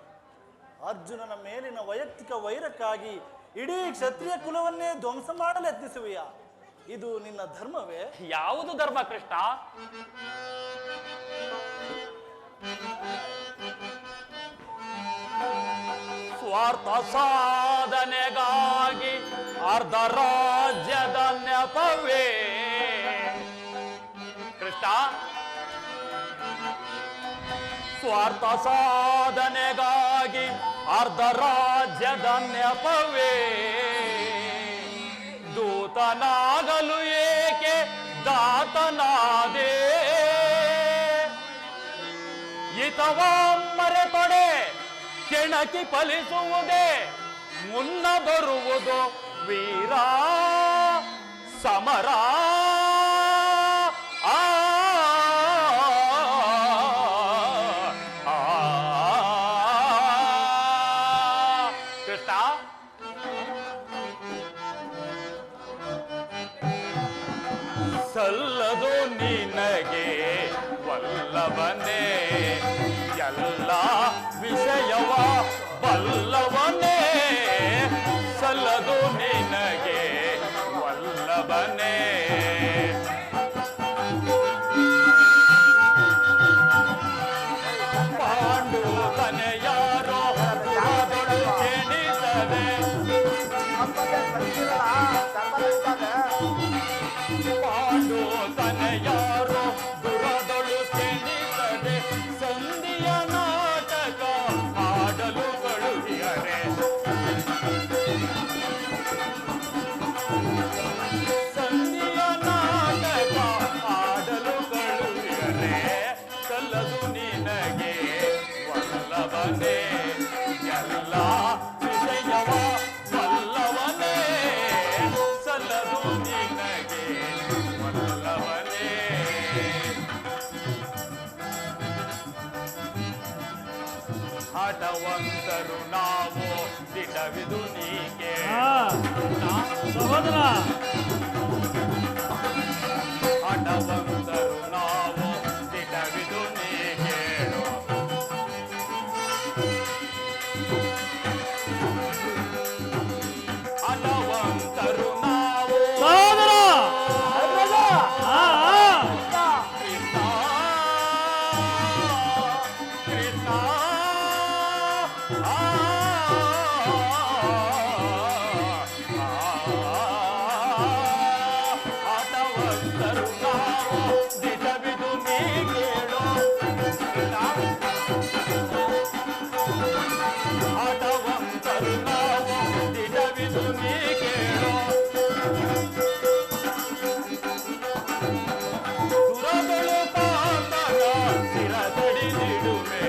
ಅರ್ಜುನನ ಮೇಲಿನ ವೈಯಕ್ತಿಕ ವೈರಕ್ಕಾಗಿ ಇಡೀ ಕ್ಷತ್ರಿಯ ಕುಲವನ್ನೇ ಧ್ವಂಸ ಮಾಡಲು ಯತ್ನಿಸುವೆಯಾ? ಇದು ನಿನ್ನ ಧರ್ಮವೇ? ಯಾವುದು ಧರ್ಮ ಕೃಷ್ಣ? ಸ್ವಾರ್ಥ ಸಾಧನೆಗಾಗಿ ಅರ್ಧ ರಾಜ್ಯದ ನೆಪವೇ ಕೃಷ್ಣ. ಸ್ವಾರ್ಥ ಸಾಧನೆಗಾಗಿ ಅರ್ಧ ರಾಜ್ಯದ ನೆಪವೇ ದೂತನಾಗಲು ಏಕೆ ದಾತನಾದೆ? ಹಿತವ ಮರೆತೊಡೆ ಕೆಣಕಿ ಫಲಿಸುವುದೇ ಮುನ್ನ ಬರುವುದು ವೀರ ಸಮರ. ಕೃಷ್ಣ, ಸಲ್ಲದು ನಿನಗೆ ವಲ್ಲಭನೇ ಎಲ್ಲ ವಿಷಯವ ಬಲ್ಲವನೇ, ಸಲ್ಲದು ನಿನಗೆ ವಲ್ಲಭನೇ. ಪಾಂಡು ತನೆಯಾರೋ ದುರದೊಳು ಕೆಣಿಸದೆ, ಪಾಂಡು ತನೆಯಾರೋ ದುರದೊಳು ಕೆಣಿಸದೆ ಸಂಧಿಯ ನಾಟಕ ಆಡಲು ಕಳುಹಿಯರೆ. ಸಂಧಿಯ ನಾಟಕ ಆಡಲು ಕಳುಹಿಯರೆ, ಸಲ್ಲದು ನಿನಗೆ ವಲ್ಲಭನೇ ಎಲ್ಲ ವಿಷಯವ ವಲ್ಲವನೇ, ಸಲ್ಲದು ನಿನಗೆ ವಲ್ಲಭನೇ. ಹಠವಂತರು ನಾವು ದಿಟವಿದು ನೀಕೆ ಸಹೋದರ, ಹಠವಂತರು ನಾವು ದಿಟವಿದು ನೀಕೇಳು. ಹಠವಂತರು ನಾವು ಸಹೋದರ. ಕೃಷ್ಣ ಕೃಷ್ಣ ಹಠವಂತರು ನಾವು ದಿಟವಿದು ನೀ ಕೇಳೋ. ಹಠವಂತರು ನಾವು ದಿಟವಿದು ನೀ ಕೇಳೋ. ದುರದೊಳು ಪಾತಕ ಸಿರ ತಡಿದಿಡುವೆ,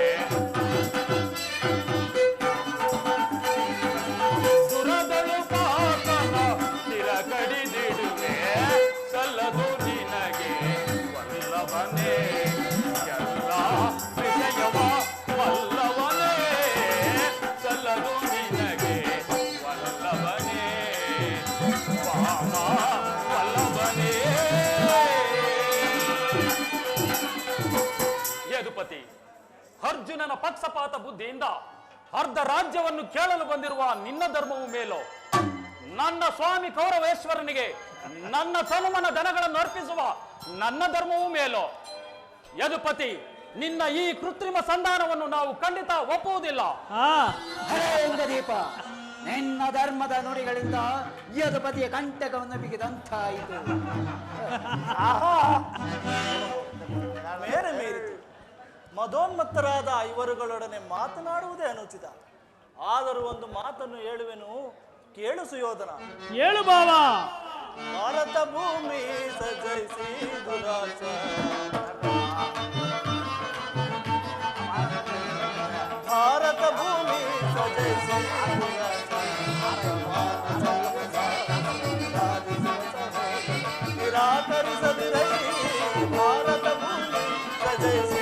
ದುರದೊಳು ಪಾತಕ ಸಿರ ಕಡಿದಿಡುವೆ, ಸಲ್ಲದು ನಿನಗೆ ವಲ್ಲಭನೇ ಎಲ್ಲ ವಿಷಯವ ವಲ್ಲವನೇ, ಸಲ್ಲದು ನಿನಗೆ ವಲ್ಲಭನೇ ವಾಮ ವಲ್ಲಭನೇ. ಯದುಪತಿ, ಅರ್ಜುನನ ಪಕ್ಷಪಾತ ಬುದ್ಧಿಯಿಂದ ಅರ್ಧ ರಾಜ್ಯವನ್ನು ಕೇಳಲು ಬಂದಿರುವ ನಿನ್ನ ಧರ್ಮವು ಮೇಲೋ, ನನ್ನ ಸ್ವಾಮಿ ಕೌರವೇಶ್ವರನಿಗೆ ನನ್ನ ತನುಮನ ದನಗಳನ್ನು ಅರ್ಪಿಸುವ ನನ್ನ ಧರ್ಮವೂ ಮೇಲೋ. ಯದುಪತಿ, ನಿನ್ನ ಈ ಕೃತ್ರಿಮ ಸಂಧಾನವನ್ನು ನಾವು ಖಂಡಿತ ಒಪ್ಪುವುದಿಲ್ಲ. ದೀಪ ನಿನ್ನ ಧರ್ಮದ ನುಡಿಗಳಿಂದ ಯದುಪತಿಯ ಕಂಟಕವನ್ನು ಬಿಗಿದಂತಾಯಿತು. ಮೇರೆ ಮೀರಿತು. ಮದೋನ್ಮತ್ತರಾದ ಇವರುಗಳೊಡನೆ ಮಾತನಾಡುವುದೇ ಅನುಚಿತ. ಆದರೂ ಒಂದು ಮಾತನ್ನು ಹೇಳುವೆನು, ಕೇಳು ಸುಯೋಧನ. ಹೇಳು ಬಾವ. ಭಾರತ ಭೂಮಿ ಸಜಯಿಸಿ ದುರಾಸ, ಭಾರತ ಭೂಮಿ ಸಜಯಿಸಿ ನಿರಾಕರಿಸದಿರೈ, ಭಾರತ ಭೂಮಿ ಸಜಯಿಸಿ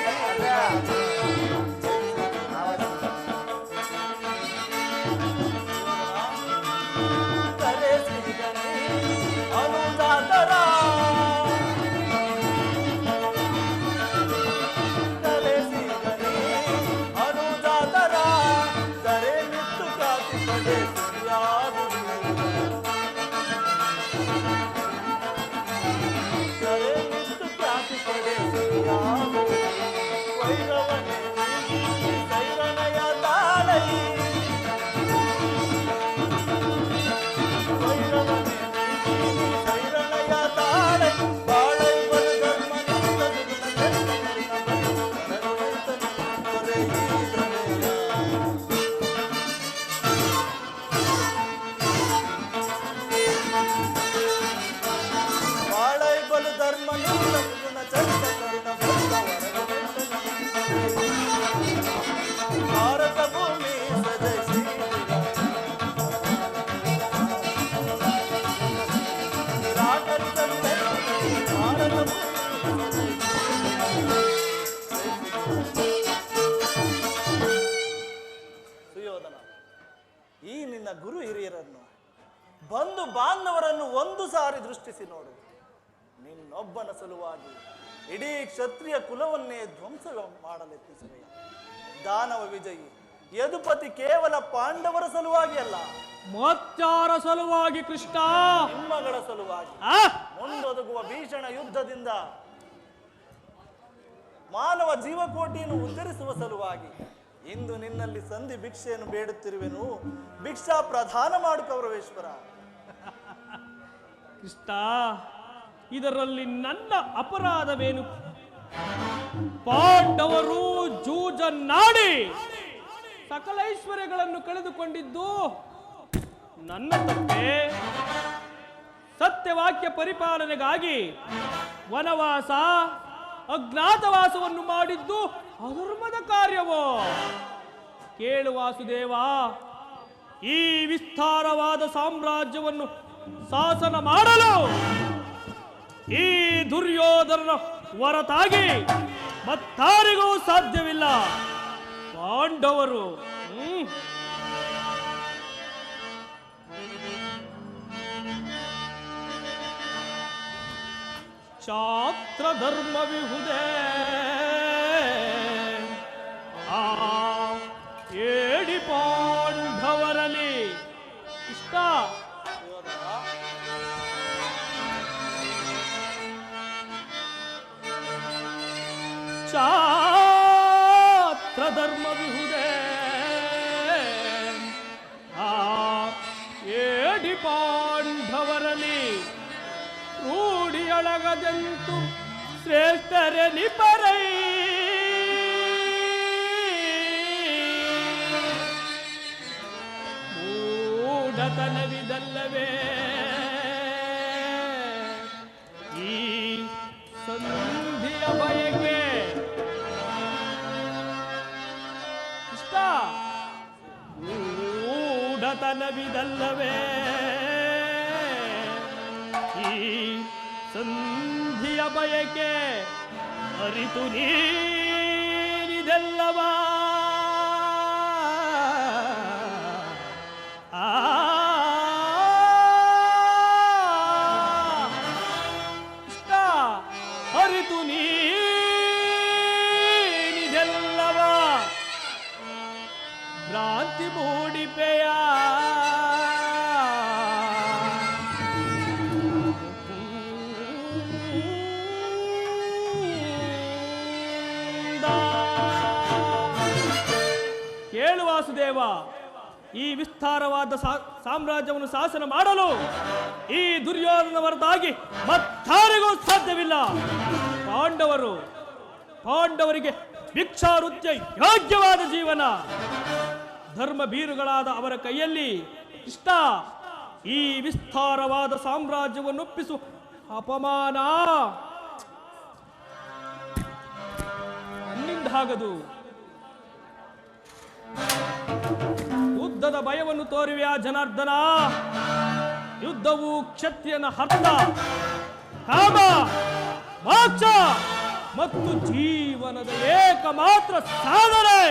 ಗುರು ಹಿರಿಯರನ್ನು, ಬಂಧು ಬಾಂಧವರನ್ನು ಒಂದು ಸಾರಿ ದೃಷ್ಟಿಸಿ ನೋಡು. ನಿನ್ನೊಬ್ಬನ ಸಲುವಾಗಿ ಇಡೀ ಕ್ಷತ್ರಿಯ ಕುಲವನ್ನೇ ಧ್ವಂಸ ಮಾಡಲೆತ್ತಿಸುವೆಯ. ದಾನವ ವಿಜಯಿ ಯದುಪತಿ ಕೇವಲ ಪಾಂಡವರ ಸಲುವಾಗಿ ಅಲ್ಲ, ಮತ್ತಾರ ಸಲುವಾಗಿ ಕೃಷ್ಣ, ನಿಮ್ಮಗಳ ಸಲುವಾಗಿ ಮುಂದೊದಗುವ ಭೀಷಣ ಯುದ್ಧದಿಂದ ಮಾನವ ಜೀವಕೋಟಿಯನ್ನು ಉದ್ಧರಿಸುವ ಸಲುವಾಗಿ ಇಂದು ನಿನ್ನಲ್ಲಿ ಸಂಧಿ ಭಿಕ್ಷೆಯನ್ನು ಬೇಡುತ್ತಿರುವೆನು. ಭಿಕ್ಷಾ ಪ್ರದಾನ ಮಾಡು ಕೌರವೇಶ್ವರ. ಕೃಷ್ಣ, ಇದರಲ್ಲಿ ನನ್ನ ಅಪರಾಧವೇನು? ಪಾಂಡವರು ಜೂಜನ್ನಾಡಿ ಸಕಲ ಐಶ್ವರ್ಯಗಳನ್ನು ಕಳೆದುಕೊಂಡಿದ್ದು ನನ್ನ ತಪ್ಪೆ. ಸತ್ಯವಾಕ್ಯ ಪರಿಪಾಲನೆಗಾಗಿ ವನವಾಸ ಅಜ್ಞಾತವಾಸವನ್ನು ಮಾಡಿದ್ದು ಅಧರ್ಮದ ಕಾರ್ಯವೋ? ಕೇಳು ವಾಸುದೇವ, ಈ ವಿಸ್ತಾರವಾದ ಸಾಮ್ರಾಜ್ಯವನ್ನು ಶಾಸನ ಮಾಡಲು ಈ ದುರ್ಯೋಧನನ ಹೊರತಾಗಿ ಮತ್ತಾರಿಗೂ ಸಾಧ್ಯವಿಲ್ಲ. ಪಾಂಡವರು ಕ್ಷಾತ್ರ ಧರ್ಮವಿಹುದೇ ಆ ಏಡಿ ಪಾಂಡವರಲ್ಲಿ ಇಷ್ಟ. ಕ್ಷಾತ್ರ ಧರ್ಮವಿಹುದೇ ಆ ಏಡಿ ಪಾಂಡವರಲ್ಲಿ ರೂಢಿಯೊಳಗದಂತು ಶ್ರೇಷ್ಠರೆ ನಿಪರೈ. ಮೂಢತನವಿದಲ್ಲವೇ ಈ ಸಂಧಿಯ ಬಯಕೆ? ಇಷ್ಟ ಮೂಢತನವಿದಲ್ಲವೇ ಈ ಸಂಧಿಯ ಬಯಕೆ? ಅರಿತು ನೀನಿದೆಲ್ಲವಾ ಇಷ್ಟ ಅರಿತು ನೀನಿದೆಲ್ಲವಾ ಭ್ರಾಂತಿ ಮೂಡಿಪೆಯ ಕೇಳು ವಾಸುದೇವ, ಈ ವಿಸ್ತಾರವಾದ ಸಾಮ್ರಾಜ್ಯವನ್ನು ಶಾಸನ ಮಾಡಲು ಈ ದುರ್ಯೋಧನ ಹೊರತಾಗಿ ಮತ್ತಾರಿಗೂ ಸಾಧ್ಯವಿಲ್ಲ. ಪಾಂಡವರಿಗೆ ಭಿಕ್ಷಾವೃತ್ಯ ಯೋಗ್ಯವಾದ ಜೀವನ. ಧರ್ಮ ಬೀರುಗಳಾದ ಅವರ ಕೈಯಲ್ಲಿ ಇಷ್ಟ ಈ ವಿಸ್ತಾರವಾದ ಸಾಮ್ರಾಜ್ಯವನ್ನು ಒಪ್ಪಿಸುವ ಅಪಮಾನ ನನ್ನಿಂದಾಗದು. ಯುದ್ಧದ ಭಯವನ್ನು ತೋರಿವೆಯ ಜನಾರ್ದನ. ಯುದ್ಧವು ಕ್ಷತ್ರಿಯನ ಅರ್ಥ, ಕಾಮ, ಮೋಕ್ಷ ಮತ್ತು ಜೀವನದ ಏಕಮಾತ್ರ ಸಾಧನೆ.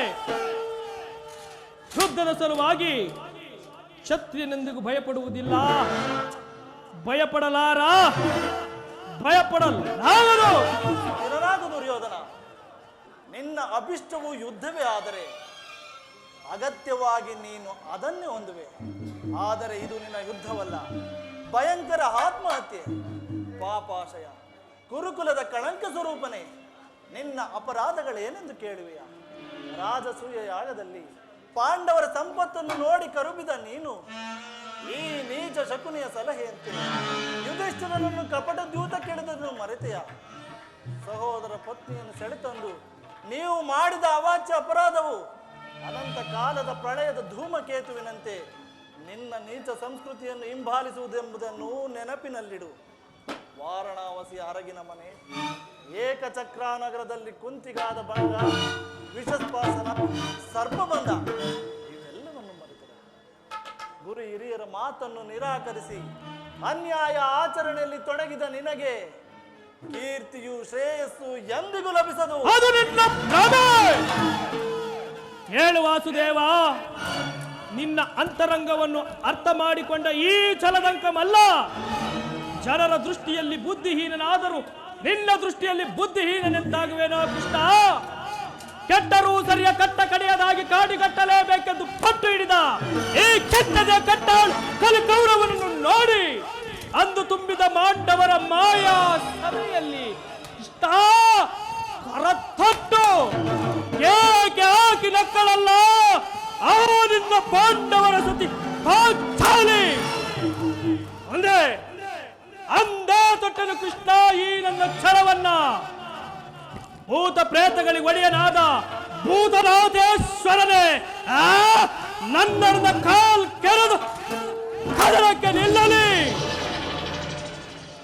ಯುದ್ಧದ ಸಲುವಾಗಿ ಕ್ಷತ್ರಿಯನೆಂದಿಗೂ ಭಯಪಡುವುದಿಲ್ಲ, ಭಯಪಡಲಾಗದು. ಇರಲಾಗದು ದುರ್ಯೋಧನ. ನಿನ್ನ ಅಭಿಷ್ಟವು ಯುದ್ಧವೇ ಆದರೆ ಅಗತ್ಯವಾಗಿ ನೀನು ಅದನ್ನೇ ಹೊಂದುವೆ. ಆದರೆ ಇದು ನಿನ್ನ ಯುದ್ಧವಲ್ಲ, ಭಯಂಕರ ಆತ್ಮಹತ್ಯೆ, ಪಾಪಾಶಯ, ಕುರುಕುಲದ ಕಳಂಕ ಸ್ವರೂಪನೇ. ನಿನ್ನ ಅಪರಾಧಗಳೇನೆಂದು ಕೇಳುವೆಯ? ರಾಜಸೂಯ ಯಾಗದಲ್ಲಿ ಪಾಂಡವರ ಸಂಪತ್ತನ್ನು ನೋಡಿ ಕರುಬಿದ ನೀನು ಈ ನೀಚ ಶಕುನಿಯ ಸಲಹೆಯಂತೆ ಯುಧಿಷ್ಠಿರನನ್ನು ಕಪಟ ದ್ಯೂತ ಕೆಡದನ್ನು ಮರೆತೆಯ? ಸಹೋದರ ಪತ್ನಿಯನ್ನು ಸೆಳೆತಂದು ನೀವು ಮಾಡಿದ ಅವಾಚ್ಯ ಅಪರಾಧವು ಅನಂತ ಕಾಲದ ಪ್ರಳಯದ ಧೂಮಕೇತುವಿನಂತೆ ನಿನ್ನ ನೀಚ ಸಂಸ್ಕೃತಿಯನ್ನು ಹಿಂಬಾಲಿಸುವುದೆಂಬುದನ್ನು ನೆನಪಿನಲ್ಲಿಡು. ವಾರಣಾವಸಿಯ ಅರಗಿನ ಮನೆ, ಏಕಚಕ್ರಾನಗರದಲ್ಲಿ ಕುಂತಿಗಾದ ಭಂಗ, ವಿಷಸ್ಪಾಸನ, ಸರ್ಪಬಂಧ ಇವೆಲ್ಲವನ್ನು ಮರೆತರೆ ಗುರು ಹಿರಿಯರ ಮಾತನ್ನು ನಿರಾಕರಿಸಿ ಅನ್ಯಾಯ ಆಚರಣೆಯಲ್ಲಿ ತೊಡಗಿದ ನಿನಗೆ ಕೀರ್ತಿಯು ಶ್ರೇಯಸ್ಸು ಎಂದಿಗೂ ಲಭಿಸದು. ಹೇಳು ವಾಸುದೇವ, ನಿನ್ನ ಅಂತರಂಗವನ್ನು ಅರ್ಥ ಮಾಡಿಕೊಂಡ ಈ ಛಲದಂಕಮಲ್ಲ. ಜನರ ದೃಷ್ಟಿಯಲ್ಲಿ ಬುದ್ಧಿಹೀನನಾದರೂ ನಿನ್ನ ದೃಷ್ಟಿಯಲ್ಲಿ ಬುದ್ಧಿಹೀನನೆಂತಾಗುವೇನೋ ಕೃಷ್ಣ. ಕೆಟ್ಟರೂ ಸರಿಯ ಕಟ್ಟ ಕಡೆಯದಾಗಿ ಕಾಡಿಗಟ್ಟಲೇಬೇಕೆಂದು ಪಟ್ಟು ಹಿಡಿದ ಈ ಕೆಟ್ಟದ ಕಟ್ಟಾಳು ಕಲಿಕೌರವನನ್ನು ನೋಡಿ ಅಂದು ತುಂಬಿದ ಮಾಂಡವರ ಮಾಯಾ ಸಭೆಯಲ್ಲಿ ಇಷ್ಟ ಕರತಟ್ಟು ಏಕೆ ಹಾಕಿ ನಕ್ಕಳಲ್ಲ ಅವನಿಂದ ಪಾಂಡವರ ಸತಿ ಪಾಂಚಾಲಿ ಅಂದೇ ತೊಟ್ಟನು ಕೃಷ್ಣ ಈ ನನ್ನ ಛಲವನ್ನ. ಭೂತ ಪ್ರೇತಗಳಿಗೆ ಒಡೆಯನಾದ ಭೂತನಾಥೇಶ್ವರನೇ, ನನ್ನ ಕಾಲ್ ಕೆರೆದು ಕದರಕ್ಕೆ ನಿಲ್ಲಲಿ.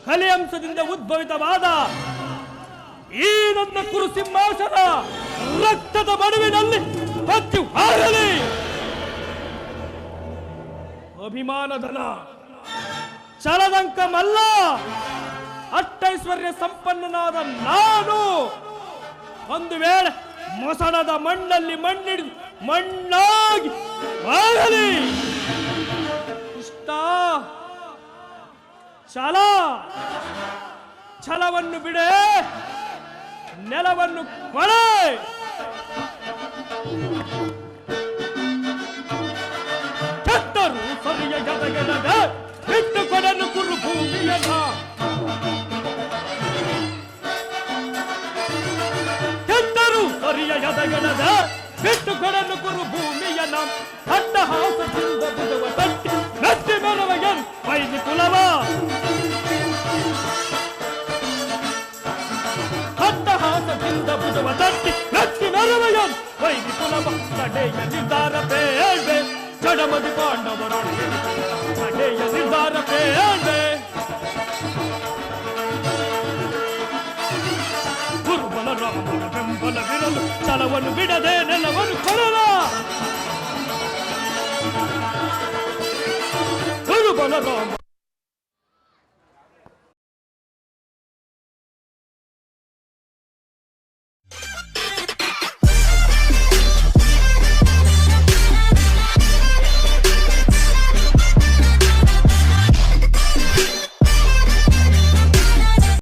ಕಲಿಯಂಶದಿಂದ ಉದ್ಭವಿತವಾದ ಈ ನನ್ನ ಕುರು ಸಿಂಹಾಸನ ರಕ್ತದ ಮಡುವಿನಲ್ಲಿ ಹಚ್ಚಿ ಹಾರಲಿ. ಅಭಿಮಾನಧನ ಛಲದಂಕಮಲ್ಲ, ಅಷ್ಟೈಶ್ವರ್ಯ ಸಂಪನ್ನನಾದ ನಾನು ಒಂದು ವೇಳೆ ಮೊಸಣದ ಮಣ್ಣಲ್ಲಿ ಮಣ್ಣಿಡಿದು ಮಣ್ಣಾಗಿ ಆಗಲಿ. ಇಷ್ಟ ಛಲವನ್ನು ಬಿಡೆ, ನೆಲವನ್ನು ಕೊಳೆ. ಕೆಟ್ಟರು ಸರಿಯ ಜೊತೆಗೆಡದ ಬಿಟ್ಟು ಕೊಡಲು ಕುರು ಭೂಮಿಯದ. ಕೆಟ್ಟರು ಸರಿಯ ಎದೆಗೆಡದ ಬಿಟ್ಟು ಕೊಡಲು ಕುರು ಭೂಮಿಯನ. ಅಟ್ಟಹಾಸದಿಂದ ಬುಧವ ತಟ್ಟಿ ನಟ್ಟಿ ಮೆರವಗನ್ ವೈದಿ ಕುಲವ. ಅಟ್ಟಹಾಸದಿಂದ ಬುಧವ ತಟ್ಟಿ ನಟ್ಟಿ ಮೆರವಗನ್ ವೈದಿ ಕುಲವ. ನಡೆಯ ನಿರ್ಧಾರ ಬೇಡ್ವೆ ಜಡಮದಿ ಪಾಂಡವರೊಳಗೆ, ನಡೆಯ ನಿರ್ಧಾರ ಬೇಡ್ವೆ. ಗುರುಬಲ ರಾಮನ ಬೆಂಬಲವಿರಲು ಛಲವನ್ನು ಬಿಡದೆ ನೆಲವನ್ನು ಕೊಡಲ. ಗುರುಬಲ ರಾಮ